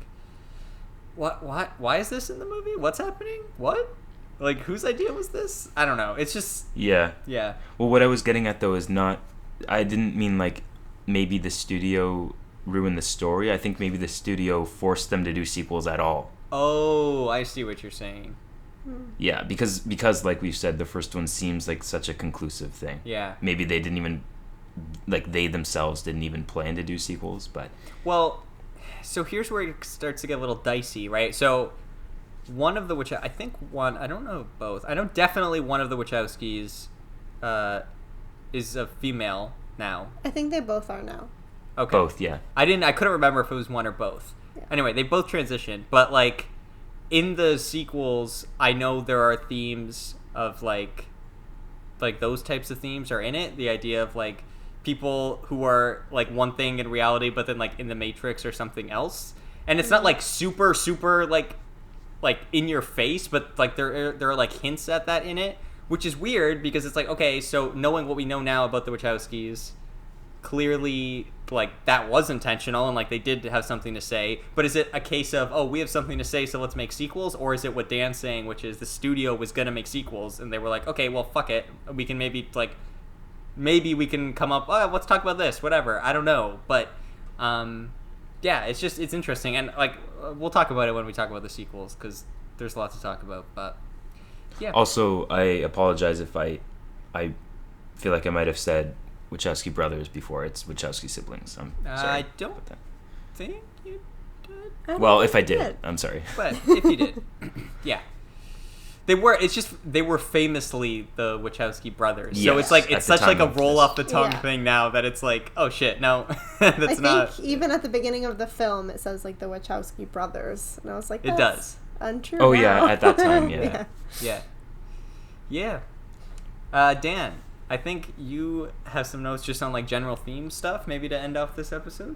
what, why is this in the movie? What's happening? What? Like, whose idea was this? I don't know. It's just... Yeah. Yeah. Well, what I was getting at, though, is not... I didn't mean, like, maybe the studio ruined the story. I think maybe the studio forced them to do sequels at all. Oh, I see what you're saying. Yeah, because like we've said, the first one seems like such a conclusive thing. Yeah. Maybe they didn't even... Like, they themselves didn't even plan to do sequels, but... Well, so here's where it starts to get a little dicey, right? So... One of the I don't know both. I know definitely one of the Wachowskis is a female now. I think they both are now. Okay. Both, yeah. I couldn't remember if it was one or both. Yeah. Anyway, they both transitioned, but like in the sequels, I know there are themes of like those types of themes are in it. The idea of like people who are like one thing in reality, but then like in the Matrix or something else. And it's not like super like in your face, but like there are like hints at that in it, which is weird because it's like, okay, so knowing what we know now about the Wachowskis, clearly like that was intentional and like they did have something to say. But is it a case of, oh, we have something to say, so let's make sequels? Or is it what Dan's saying, which is the studio was gonna make sequels and they were like, okay, well, fuck it, we can maybe like maybe we can come up, oh, let's talk about this, whatever. I don't know. But, yeah, it's interesting. And, like, we'll talk about it when we talk about the sequels, because there's a lot to talk about. But, yeah. Also, I apologize if I feel like I might have said Wachowski brothers before. It's Wachowski siblings. I'm sorry. I don't think you did. Well, if I did, I'm sorry. But if you did, yeah. They were famously the Wachowski brothers. Yes, so it's like, it's such like a roll off the tongue Yeah. thing now that it's like, oh shit, no, that's not. I think even at the beginning of the film, it says like the Wachowski brothers, and I was like, It that's does. untrue. Oh, now. yeah, at that time, yeah. Yeah. Dan, I think you have some notes just on like general theme stuff, maybe to end off this episode.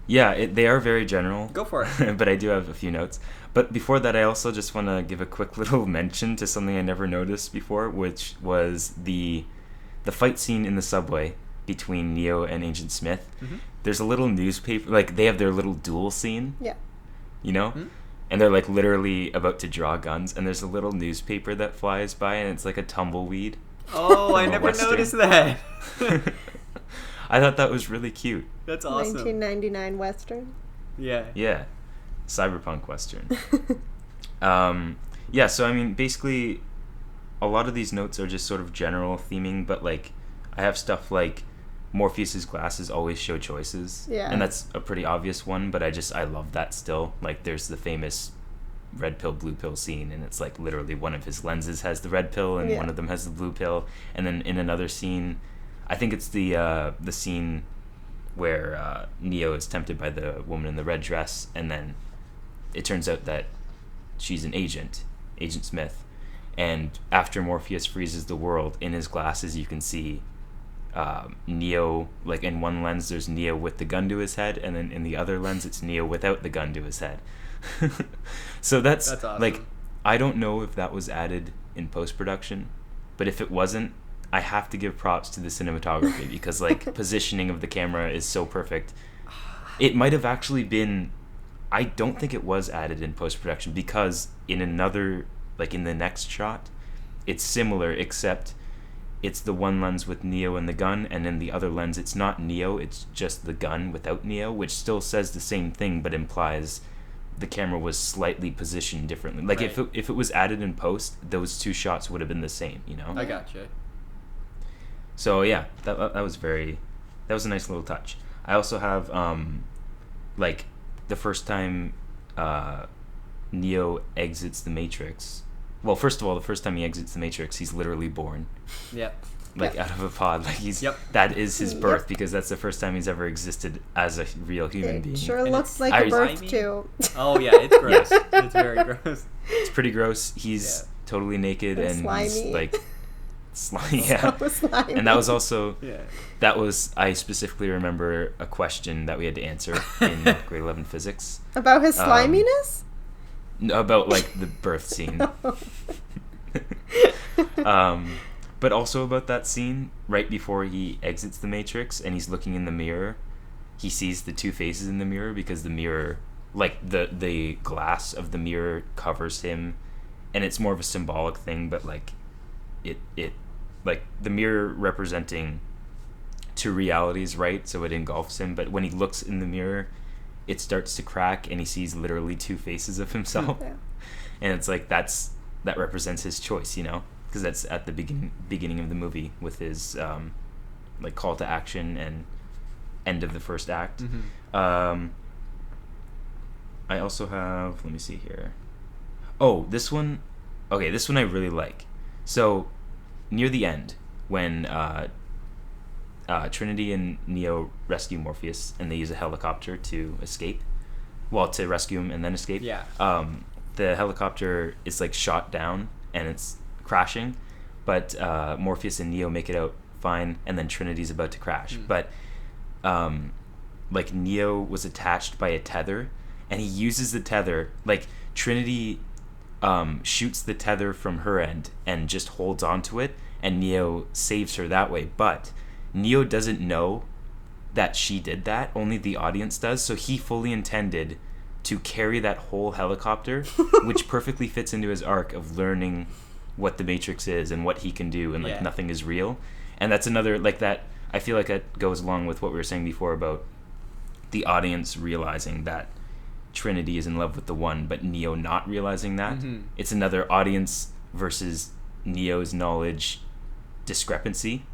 Yeah, they are very general. Go for it. But I do have a few notes. But before that, I also just want to give a quick little mention to something I never noticed before, which was the fight scene in the subway between Neo and Agent Smith. Mm-hmm. There's a little newspaper, like they have their little duel scene. Yeah. You know? Mm-hmm. And they're like literally about to draw guns, and there's a little newspaper that flies by, and it's like a tumbleweed. Oh, I From a never Western. noticed that. I thought that was really cute. That's awesome. 1999 Western. Yeah. Yeah, cyberpunk Western. Yeah, so I mean, basically, a lot of these notes are just sort of general theming, but like, I have stuff like Morpheus's glasses always show choices. Yeah. And that's a pretty obvious one, but I love that still. Like, there's the famous red pill, blue pill scene, and it's like literally one of his lenses has the red pill and one of them has the blue pill. And then in another scene, I think it's the scene where Neo is tempted by the woman in the red dress, and then it turns out that she's an Agent Smith. And after Morpheus freezes the world, in his glasses you can see Neo, like in one lens there's Neo with the gun to his head, and then in the other lens it's Neo without the gun to his head. So that's awesome. Like, I don't know if that was added in post-production, but if it wasn't, I have to give props to the cinematography because like positioning of the camera is so perfect. It might have actually been, I don't think it was added in post-production, because in another, like in the next shot, it's similar, except it's the one lens with Neo and the gun, and in the other lens it's not Neo, it's just the gun without Neo, which still says the same thing but implies the camera was slightly positioned differently. Like, Right. if it was added in post, those two shots would have been the same, you know? I gotcha. So yeah, that was a nice little touch. I also have like the first time Neo exits the Matrix. Well, first of all, the first time he exits the Matrix, he's literally born, Yep. like out of a pod. Like Yep. that is his birth, Yep. because that's the first time he's ever existed as a real human It being. sure And looks it's like I- a birth slimy. too. Oh yeah, it's gross. It's very gross. It's pretty gross. He's Yeah. totally naked And and he's slimy. like slimy. Yeah. So slimy. And that was also Yeah. I specifically remember a question that we had to answer in grade 11 physics about his sliminess. about like the birth scene. But also about that scene right before he exits the Matrix and he's looking in the mirror. He sees the two faces in the mirror because the mirror, like the glass of the mirror covers him, and it's more of a symbolic thing, but like it like the mirror representing two realities, right? So it engulfs him, but when he looks in the mirror, it starts to crack and he sees literally two faces of himself. Yeah. And it's like that represents his choice, you know, because that's at the beginning of the movie with his like call to action and end of the first act. Mm-hmm. I also have, let me see here. Oh, this one. Okay, this one I really like. So near the end, when Trinity and Neo rescue Morpheus and they use a helicopter to escape, well, to rescue him and then escape. Yeah. The helicopter is like shot down and it's crashing, but Morpheus and Neo make it out fine, and then Trinity's about to crash. But like Neo was attached by a tether, and he uses the tether. Like Trinity shoots the tether from her end and just holds onto it, and Neo saves her that way. But Neo doesn't know that she did that, only the audience does, so he fully intended to carry that whole helicopter, which perfectly fits into his arc of learning what the Matrix is and what he can do, and like Yeah. nothing is real. And that's another, like, that, I feel like that goes along with what we were saying before about the audience realizing that Trinity is in love with the One, but Neo not realizing that. It's another audience versus Neo's knowledge discrepancy.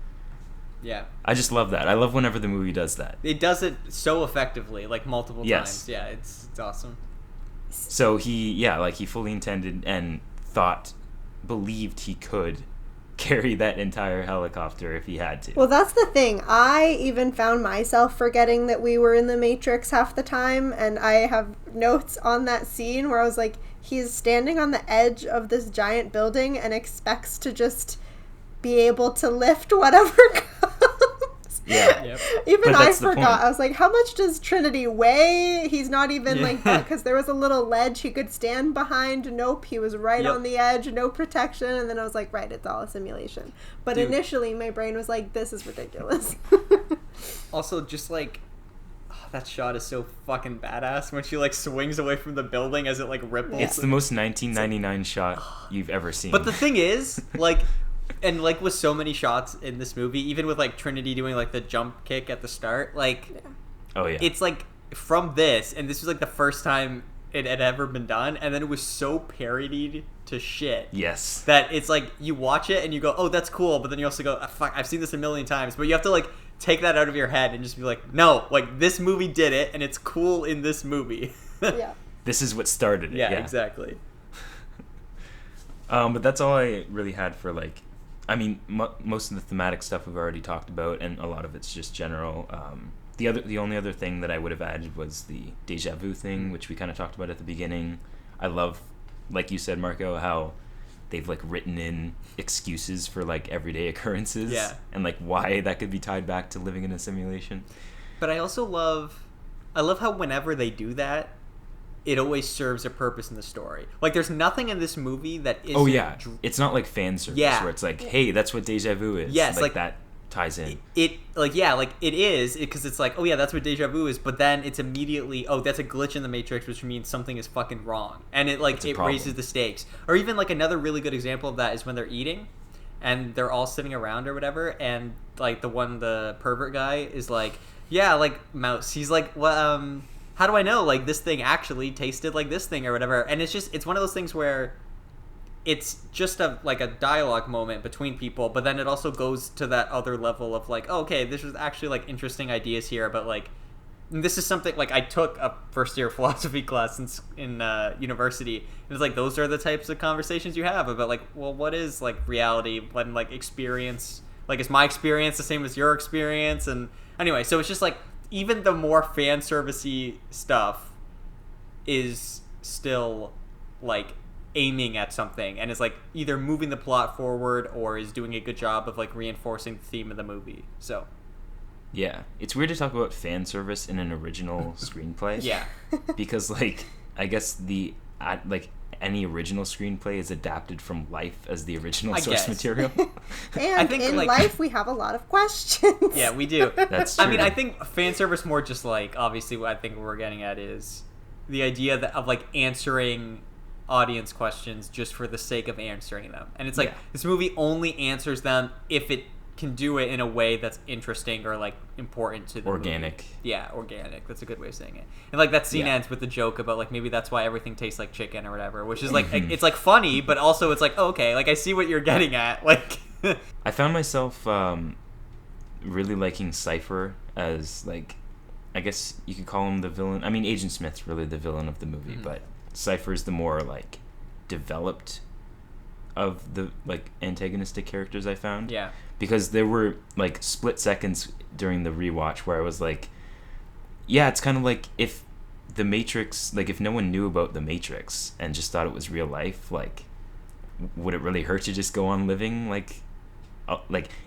Yeah. I just love that. I love whenever the movie does that. It does it so effectively, like multiple Yes. times. Yeah, it's awesome. So he fully intended and believed he could carry that entire helicopter if he had to. Well, that's the thing. I even found myself forgetting that we were in the Matrix half the time, and I have notes on that scene where I was like, he's standing on the edge of this giant building and expects to just be able to lift whatever comes. Yeah. Yep. Even But I that's the forgot. point. I was like, how much does Trinity weigh? He's not even Yeah. like that, because there was a little ledge he could stand behind. Nope, he was right Yep. on the edge, no protection. And then I was like, right, it's all a simulation. But Dude. initially, my brain was like, this is ridiculous. Also, just like, that shot is so fucking badass when she like swings away from the building as it like ripples. It's the most 1999 shot you've ever seen. But the thing is, like, and like with so many shots in this movie, even with like Trinity doing like the jump kick at the start, like, oh yeah, it's like from this, and this was like the first time it had ever been done, and then it was so parodied to shit. yes, That it's like you watch it and you go, oh, that's cool, but then you also go, ah, fuck, I've seen this a million times. But you have to like take that out of your head and just be like, no, like this movie did it, and it's cool in this movie. Yeah. this is what started it. Yeah, exactly. But that's all I really had for, like, I mean, most of the thematic stuff we've already talked about, and a lot of it's just general. The only other thing that I would have added was the deja vu thing, which we kind of talked about at the beginning. I love, like you said, Marco, how they've like written in excuses for like everyday occurrences, Yeah. and like why that could be tied back to living in a simulation. But I also love how whenever they do that, it always serves a purpose in the story. Like, there's nothing in this movie that isn't... Oh yeah, it's not like fan service Yeah. where it's like, hey, that's what deja vu is. Yes, like that ties in. It like, yeah, like it is, because it's like, oh yeah, that's what deja vu is, but then it's immediately, oh, that's a glitch in the Matrix, which means something is fucking wrong, and it like it problem. raises the stakes. Or even like another really good example of that is when they're eating and they're all sitting around or whatever, and like the pervert guy is like, yeah, like Mouse, he's like, well, how do I know like this thing actually tasted like this thing or whatever? And it's one of those things where it's just a dialogue moment between people, but then it also goes to that other level of like, oh, okay, this is actually like interesting ideas here, but like this is something like I took a first year philosophy class in university, and it's like those are the types of conversations you have about like, well, what is like reality when like experience, like is my experience the same as your experience? And anyway, so it's just like even the more fan servicey stuff is still like aiming at something and is like either moving the plot forward or is doing a good job of like reinforcing the theme of the movie. So Yeah, it's weird to talk about fan service in an original screenplay. yeah, Because like I guess any original screenplay is adapted from life as the original I source guess. material. And I think, in like- life, we have a lot of questions. yeah, we do. That's I true. mean, I think fan service more just like obviously what I think we're getting at is the idea of like answering audience questions just for the sake of answering them, and it's like Yeah. this movie only answers them if it can do it in a way that's interesting or like important to the Organic. movie. Yeah, organic. That's a good way of saying it. And like that scene Yeah. ends with the joke about like maybe that's why everything tastes like chicken or whatever, which is like it's like funny, but also it's like, oh, okay, like I see what you're getting at. Like I found myself really liking Cypher as, like, I guess you could call him the villain. I mean, Agent Smith's really the villain of the movie, but Cypher's the more like developed of the like antagonistic characters I found. yeah. Because there were like split seconds during the rewatch where I was like, yeah, it's kind of like if the Matrix, like if no one knew about the Matrix and just thought it was real life, like would it really hurt to just go on living like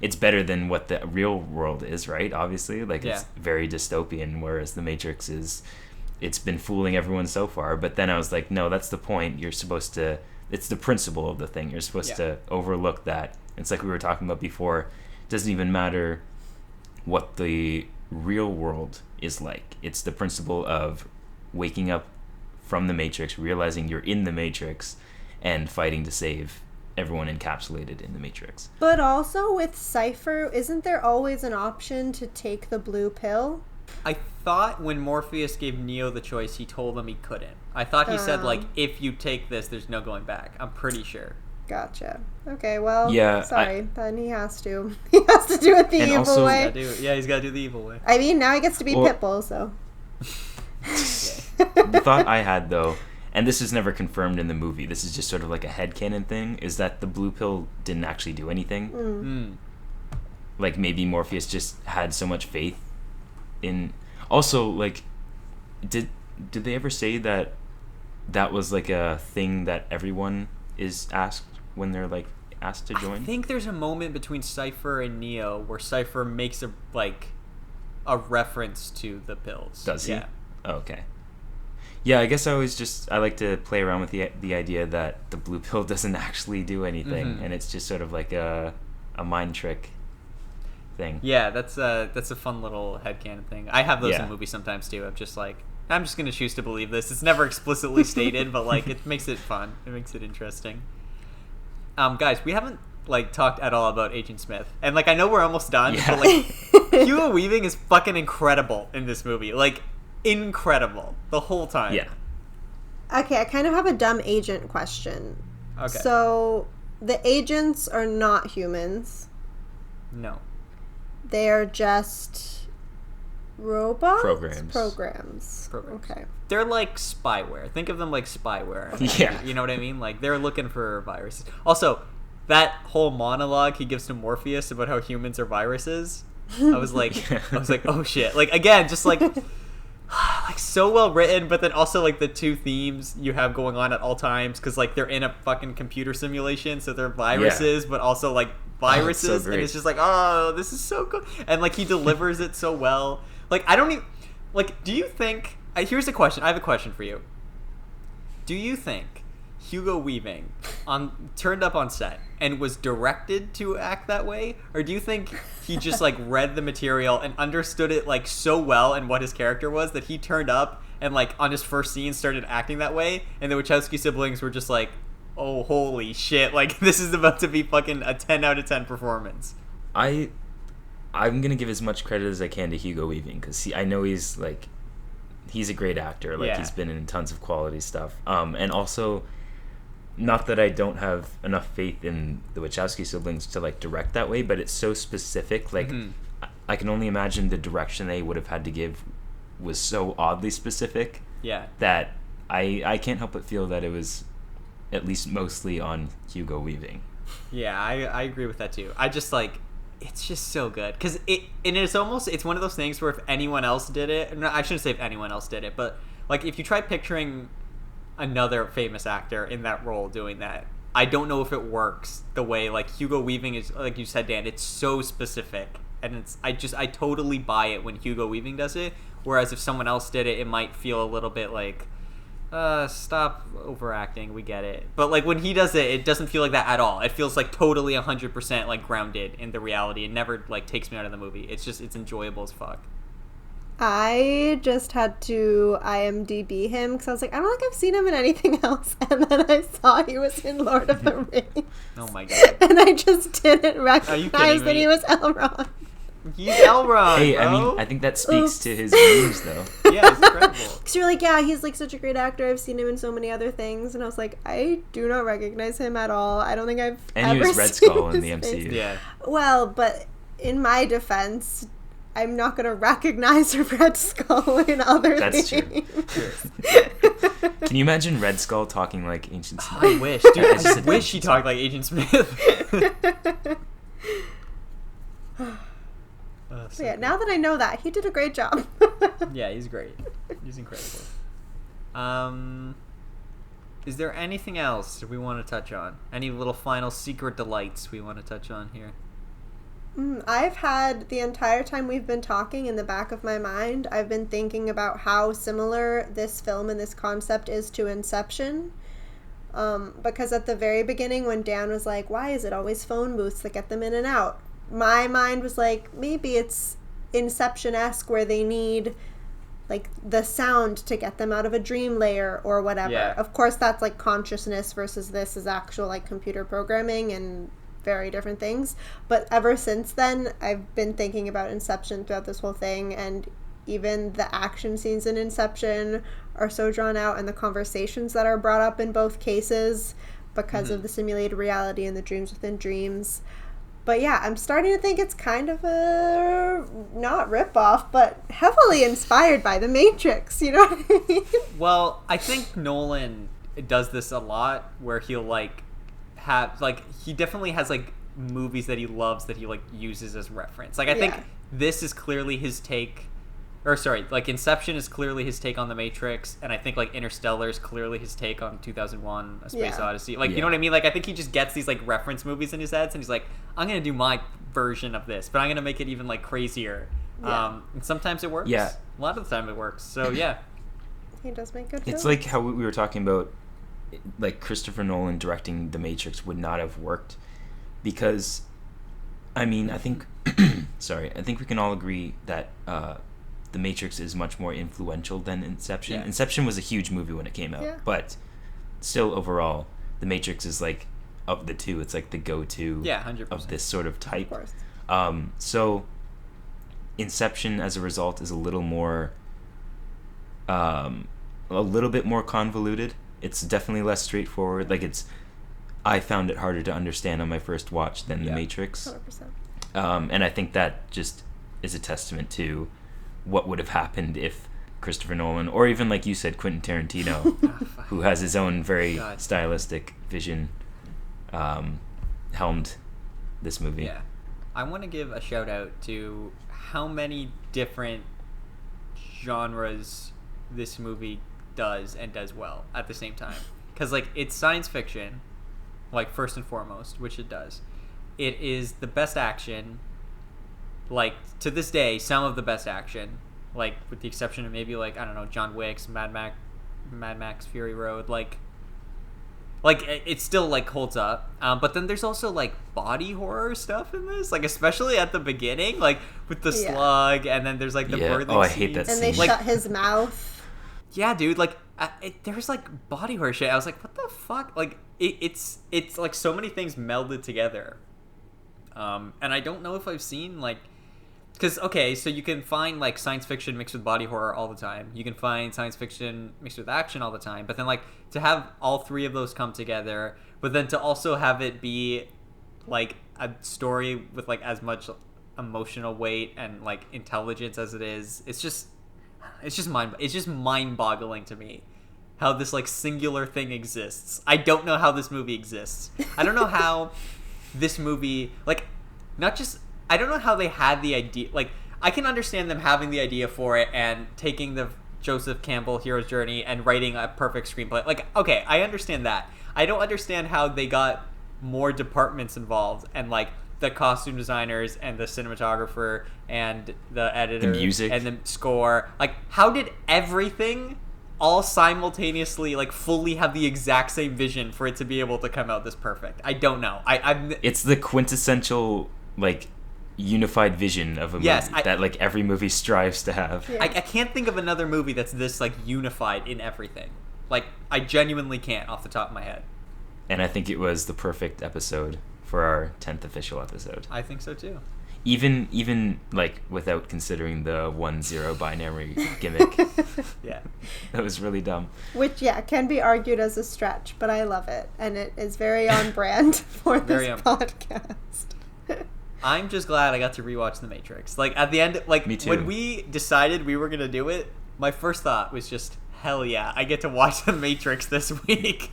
it's better than what the real world is, right? Obviously, like Yeah. it's very dystopian, whereas the Matrix it's been fooling everyone so far. But then I was like, no, that's the point. You're supposed to, it's the principle of the thing. You're supposed to overlook that. It's like we were talking about before. It doesn't even matter what the real world is like. It's the principle of waking up from the Matrix, realizing you're in the Matrix, and fighting to save everyone encapsulated in the Matrix. But also with Cypher, isn't there always an option to take the blue pill? I thought when Morpheus gave Neo the choice, he told him he couldn't. I thought he said, like, if you take this, there's no going back. I'm pretty sure. Gotcha. Okay, well, Yeah, sorry. Then he has to. He has to do it the evil also, way. He's got to do the evil way. I mean, now he gets to be Well- Pitbull, so. The thought I had, though, and this is never confirmed in the movie, this is just sort of like a headcanon thing, is that the blue pill didn't actually do anything. Like, maybe Morpheus just had so much faith in... Also, like, did they ever say that was, like, a thing that everyone is asked when they're, like, asked to join? I think there's a moment between Cypher and Neo where Cypher makes a reference to the pills. Does he? Yeah. Oh, okay. Yeah, I guess I like to play around with the idea that the blue pill doesn't actually do anything, and it's just sort of like a mind trick thing. Yeah, that's a fun little headcanon thing. I have those in movies sometimes too. I'm just like, I'm just gonna choose to believe this. It's never explicitly stated, but like it makes it fun. It makes it interesting. Guys, we haven't like talked at all about Agent Smith, and like I know we're almost done, but like Hugo Weaving is fucking incredible in this movie. Like incredible the whole time. Yeah. Okay, I kind of have a dumb agent question. Okay. So, the agents are not humans. No. They are just robots? Programs. Okay. They're like spyware. Think of them like spyware. Yeah. You know what I mean? Like they're looking for viruses. Also, that whole monologue he gives to Morpheus about how humans are viruses, I was like, oh shit. Like again, just like so well written, but then also like the two themes you have going on at all times because like they're in a fucking computer simulation, so they're viruses, but also like viruses, so and it's just like, oh, this is so cool, and like he delivers it so well. Like I don't even like. Do you think? Here's a question. I have a question for you. Do you think Hugo Weaving turned up on set and was directed to act that way, or do you think he just like read the material and understood it like so well and what his character was that he turned up and like on his first scene started acting that way, and the Wachowski siblings were just like, oh holy shit, like this is about to be fucking a 10 out of 10 performance. I'm gonna give as much credit as I can to Hugo Weaving because I know he's a great actor. Like he's been in tons of quality stuff. And also, not that I don't have enough faith in the Wachowski siblings to like direct that way, but it's so specific. Like I can only imagine the direction they would have had to give was so oddly specific. Yeah. That I can't help but feel that it was at least mostly on Hugo Weaving. Yeah, I agree with that too. I just like, it's just so good because it's one of those things where if anyone else did it, no, I shouldn't say if anyone else did it, but like if you try picturing another famous actor in that role doing that, I don't know if it works the way like Hugo Weaving is. Like you said, Dan, it's so specific, and I totally buy it when Hugo Weaving does it, whereas if someone else did it, it might feel a little bit like, stop overacting, we get it. But like when he does it, it doesn't feel like that at all. It feels like totally 100% like grounded in the reality. It never like takes me out of the movie. It's enjoyable as fuck. I just had to IMDb him because I was like, I don't think I've seen him in anything else. And then I saw he was in Lord of the Rings. Oh my god. And I just didn't recognize that me? he was Elrond. He's Elrond, Hey, bro. I mean, I think that speaks to his range, though. Yeah, it's incredible. Because you're like, yeah, he's like such a great actor. I've seen him in so many other things. And I was like, I do not recognize him at all. I don't think I've And ever he was Red seen Skull in his the face. MCU. Yeah. Well, but in my defense, I'm not going to recognize a Red Skull in other That's things. true. Can you imagine Red Skull talking like Ancient Smith? I wish, dude. I just wish he talked like Agent Smith. So yeah, now that I know that, he did a great job. Yeah, he's great. He's incredible. Is there anything else we want to touch on? Any little final secret delights we want to touch on here? I've had the entire time we've been talking in the back of my mind, I've been thinking about how similar this film and this concept is to Inception. Because at the very beginning when Dan was like, why is it always phone booths that get them in and out? My mind was like, maybe it's Inception-esque where they need like the sound to get them out of a dream layer or whatever. Yeah. Of course, that's like consciousness versus this is actual like computer programming and very different things. But ever since then, I've been thinking about Inception throughout this whole thing, and even the action scenes in Inception are so drawn out, and the conversations that are brought up in both cases because of the simulated reality and the dreams within dreams. But yeah, I'm starting to think it's kind of a, not rip-off, but heavily inspired by The Matrix, you know what I mean? Well, I think Nolan does this a lot, where he'll, like, have, like, he definitely has, like, movies that he loves that he, like, uses as reference. Like, I think this is clearly his take, or sorry, like, Inception is clearly his take on The Matrix, and I think, like, Interstellar is clearly his take on 2001: A Space Odyssey. Like, you know what I mean? Like, I think he just gets these, like, reference movies in his heads, and he's like, I'm gonna do my version of this, but I'm gonna make it even, like, crazier. And sometimes it works. Yeah. A lot of the time it works. So, yeah. He does make good films. It's like how we were talking about, like, Christopher Nolan directing The Matrix would not have worked because, I mean, I think, sorry, I think we can all agree that The Matrix is much more influential than Inception. Yeah. Inception was a huge movie when it came out, but still overall, The Matrix is, like, of the two, it's like the go-to 100%. of this sort of type. Of course. So Inception, as a result, is a little more, a little bit more convoluted. It's definitely less straightforward. Like, I found it harder to understand on my first watch than The Matrix. 100%. And I think that just is a testament to what would have happened if Christopher Nolan, or even, like you said, Quentin Tarantino, who has his own very stylistic vision, helmed this movie. Yeah. I want to give a shout out to how many different genres this movie does and does well at the same time. Because, like, it's science fiction, like, first and foremost, which it does. It is the best action, like, to this day, some of the best action, like, with the exception of maybe, like, I don't know, John Wick's, Mad Max Fury Road, like, it still, like, holds up. But then there's also, like, body horror stuff in this, like, especially at the beginning, like, with the slug, and then there's, like, the birthing I hate that And scene. they like, shut his mouth. Yeah, dude, like, there's, like, body horror shit. I was like, what the fuck? Like, it's like, so many things melded together. And I don't know if I've seen, like, because, okay, so you can find, like, science fiction mixed with body horror all the time. You can find science fiction mixed with action all the time. But then, like, to have all three of those come together, but then to also have it be, like, a story with, like, as much emotional weight and, like, intelligence as it is, it's just mind-boggling to me how this, like, singular thing exists. I don't know how this movie exists. I don't know how this movie, like, not just... I don't know how they had the idea. Like, I can understand them having the idea for it and taking the Joseph Campbell hero's journey and writing a perfect screenplay. Like, okay, I understand that. I don't understand how they got more departments involved and, like, the costume designers and the cinematographer and the editor, the music, and the score. Like, how did everything all simultaneously, like, fully have the exact same vision for it to be able to come out this perfect? I don't know. It's the quintessential, like, unified vision of a movie that, like, every movie strives to have. I can't think of another movie that's this, like, unified in everything. Like, I genuinely can't off the top of my head. And I think it was the perfect episode for our 10th official episode. I think so too. Even like, without considering the 1-0 binary gimmick. Yeah. That was really dumb. Which, can be argued as a stretch, but I love it. And it is very on brand for this podcast. I'm just glad I got to rewatch The Matrix. Like, at the end, like, Me too. when we decided we were going to do it, my first thought was just, hell yeah, I get to watch The Matrix this week.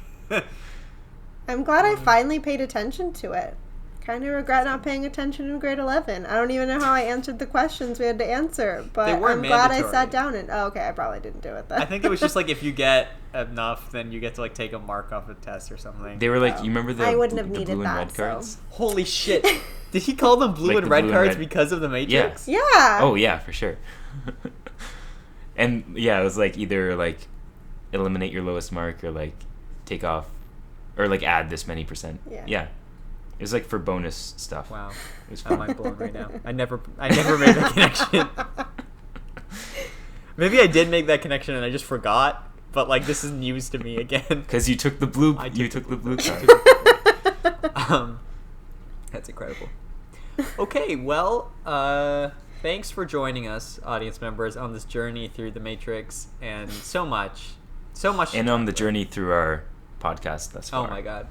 I'm glad I finally paid attention to it. Kind of regret not paying attention in grade 11. I don't even know how I answered the questions we had to answer, but I'm glad I sat down and... Oh, okay, I probably didn't do it then. I think it was just like, if you get enough, then you get to, like, take a mark off a test or something. They were like, you remember the, I wouldn't have the needed blue and that, red cards? Holy shit. Did he call them blue Like and the red blue and cards red. because of The Matrix? Yeah. Oh, yeah, for sure. And, yeah, it was, like, either, like, eliminate your lowest mark or, like, take off, or, like, add this many percent. Yeah. It was, like, for bonus stuff. Wow. It was I'm fun. mind blown right now. I never made that connection. Maybe I did make that connection and I just forgot. But like this is news to me again. Because you took the blue. You took the blue card. That's incredible. Okay, well, thanks for joining us, audience members, on this journey through the Matrix, and so much, and on the journey through our podcast thus far. Oh my God!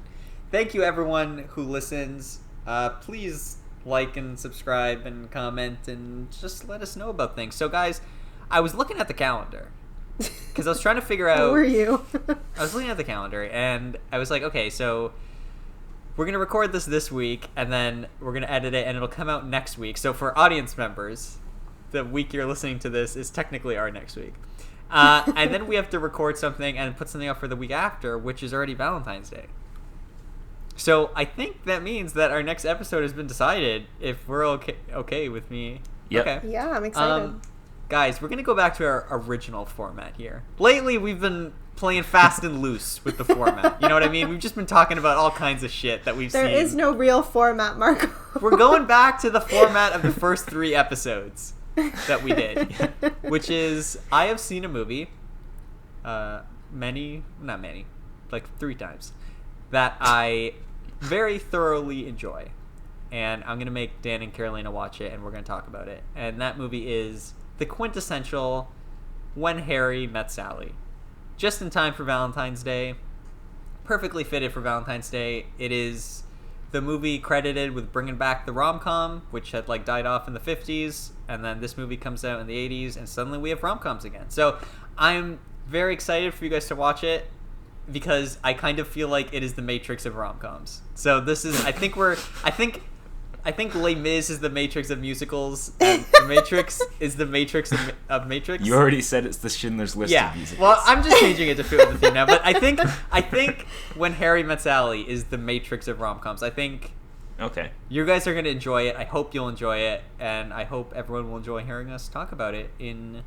Thank you, everyone who listens. Please like and subscribe and comment and just let us know about things. So, guys, I was looking at the calendar. Because I was trying to figure out... Who were you? I was looking at the calendar, and I was like, okay, so we're going to record this week, and then we're going to edit it, and it'll come out next week. So for audience members, the week you're listening to this is technically our next week. And then we have to record something and put something up for the week after, which is already Valentine's Day. So I think that means that our next episode has been decided, if we're okay with me. Yep. Okay. Yeah, I'm excited. Guys, we're going to go back to our original format here. Lately, we've been playing fast and loose with the format. You know what I mean? We've just been talking about all kinds of shit that we've seen. There is no real format, Marco. We're going back to the format of the first 3 episodes that we did, which is I have seen a movie not many, like 3 times, that I very thoroughly enjoy. And I'm going to make Dan and Carolina watch it, and we're going to talk about it. And that movie is... the quintessential When Harry Met Sally. Just in time for Valentine's Day. Perfectly fitted for Valentine's Day. It is the movie credited with bringing back the rom-com, which had like died off in the 50s. And then this movie comes out in the 80s, and suddenly we have rom-coms again. So I'm very excited for you guys to watch it, because I kind of feel like it is the Matrix of rom-coms. So this is, I think Les Mis is the Matrix of musicals, and the Matrix is the Matrix of Matrix. You already said it's the Schindler's List of musicals. Well, I'm just changing it to fit with the theme now. But I think When Harry Met Sally is the Matrix of rom-coms. I think okay. You guys are going to enjoy it. I hope you'll enjoy it, and I hope everyone will enjoy hearing us talk about it in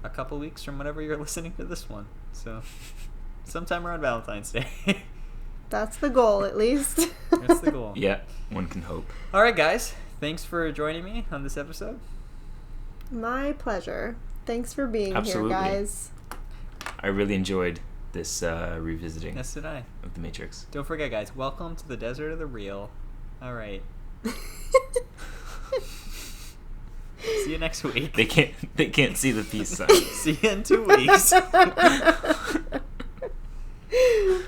a couple weeks from whenever you're listening to this one. So, sometime around Valentine's Day. That's the goal, at least. That's the goal. Yeah, one can hope. All right, guys. Thanks for joining me on this episode. My pleasure. Thanks for being Absolutely. here, guys. I really enjoyed this revisiting Yes, did I. of The Matrix. Don't forget, guys, welcome to the desert of the real. All right. See you next week. They can't see the peace sign. See you in 2 weeks.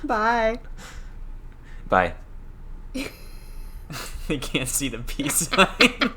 Bye. Bye. They can't see the peace sign.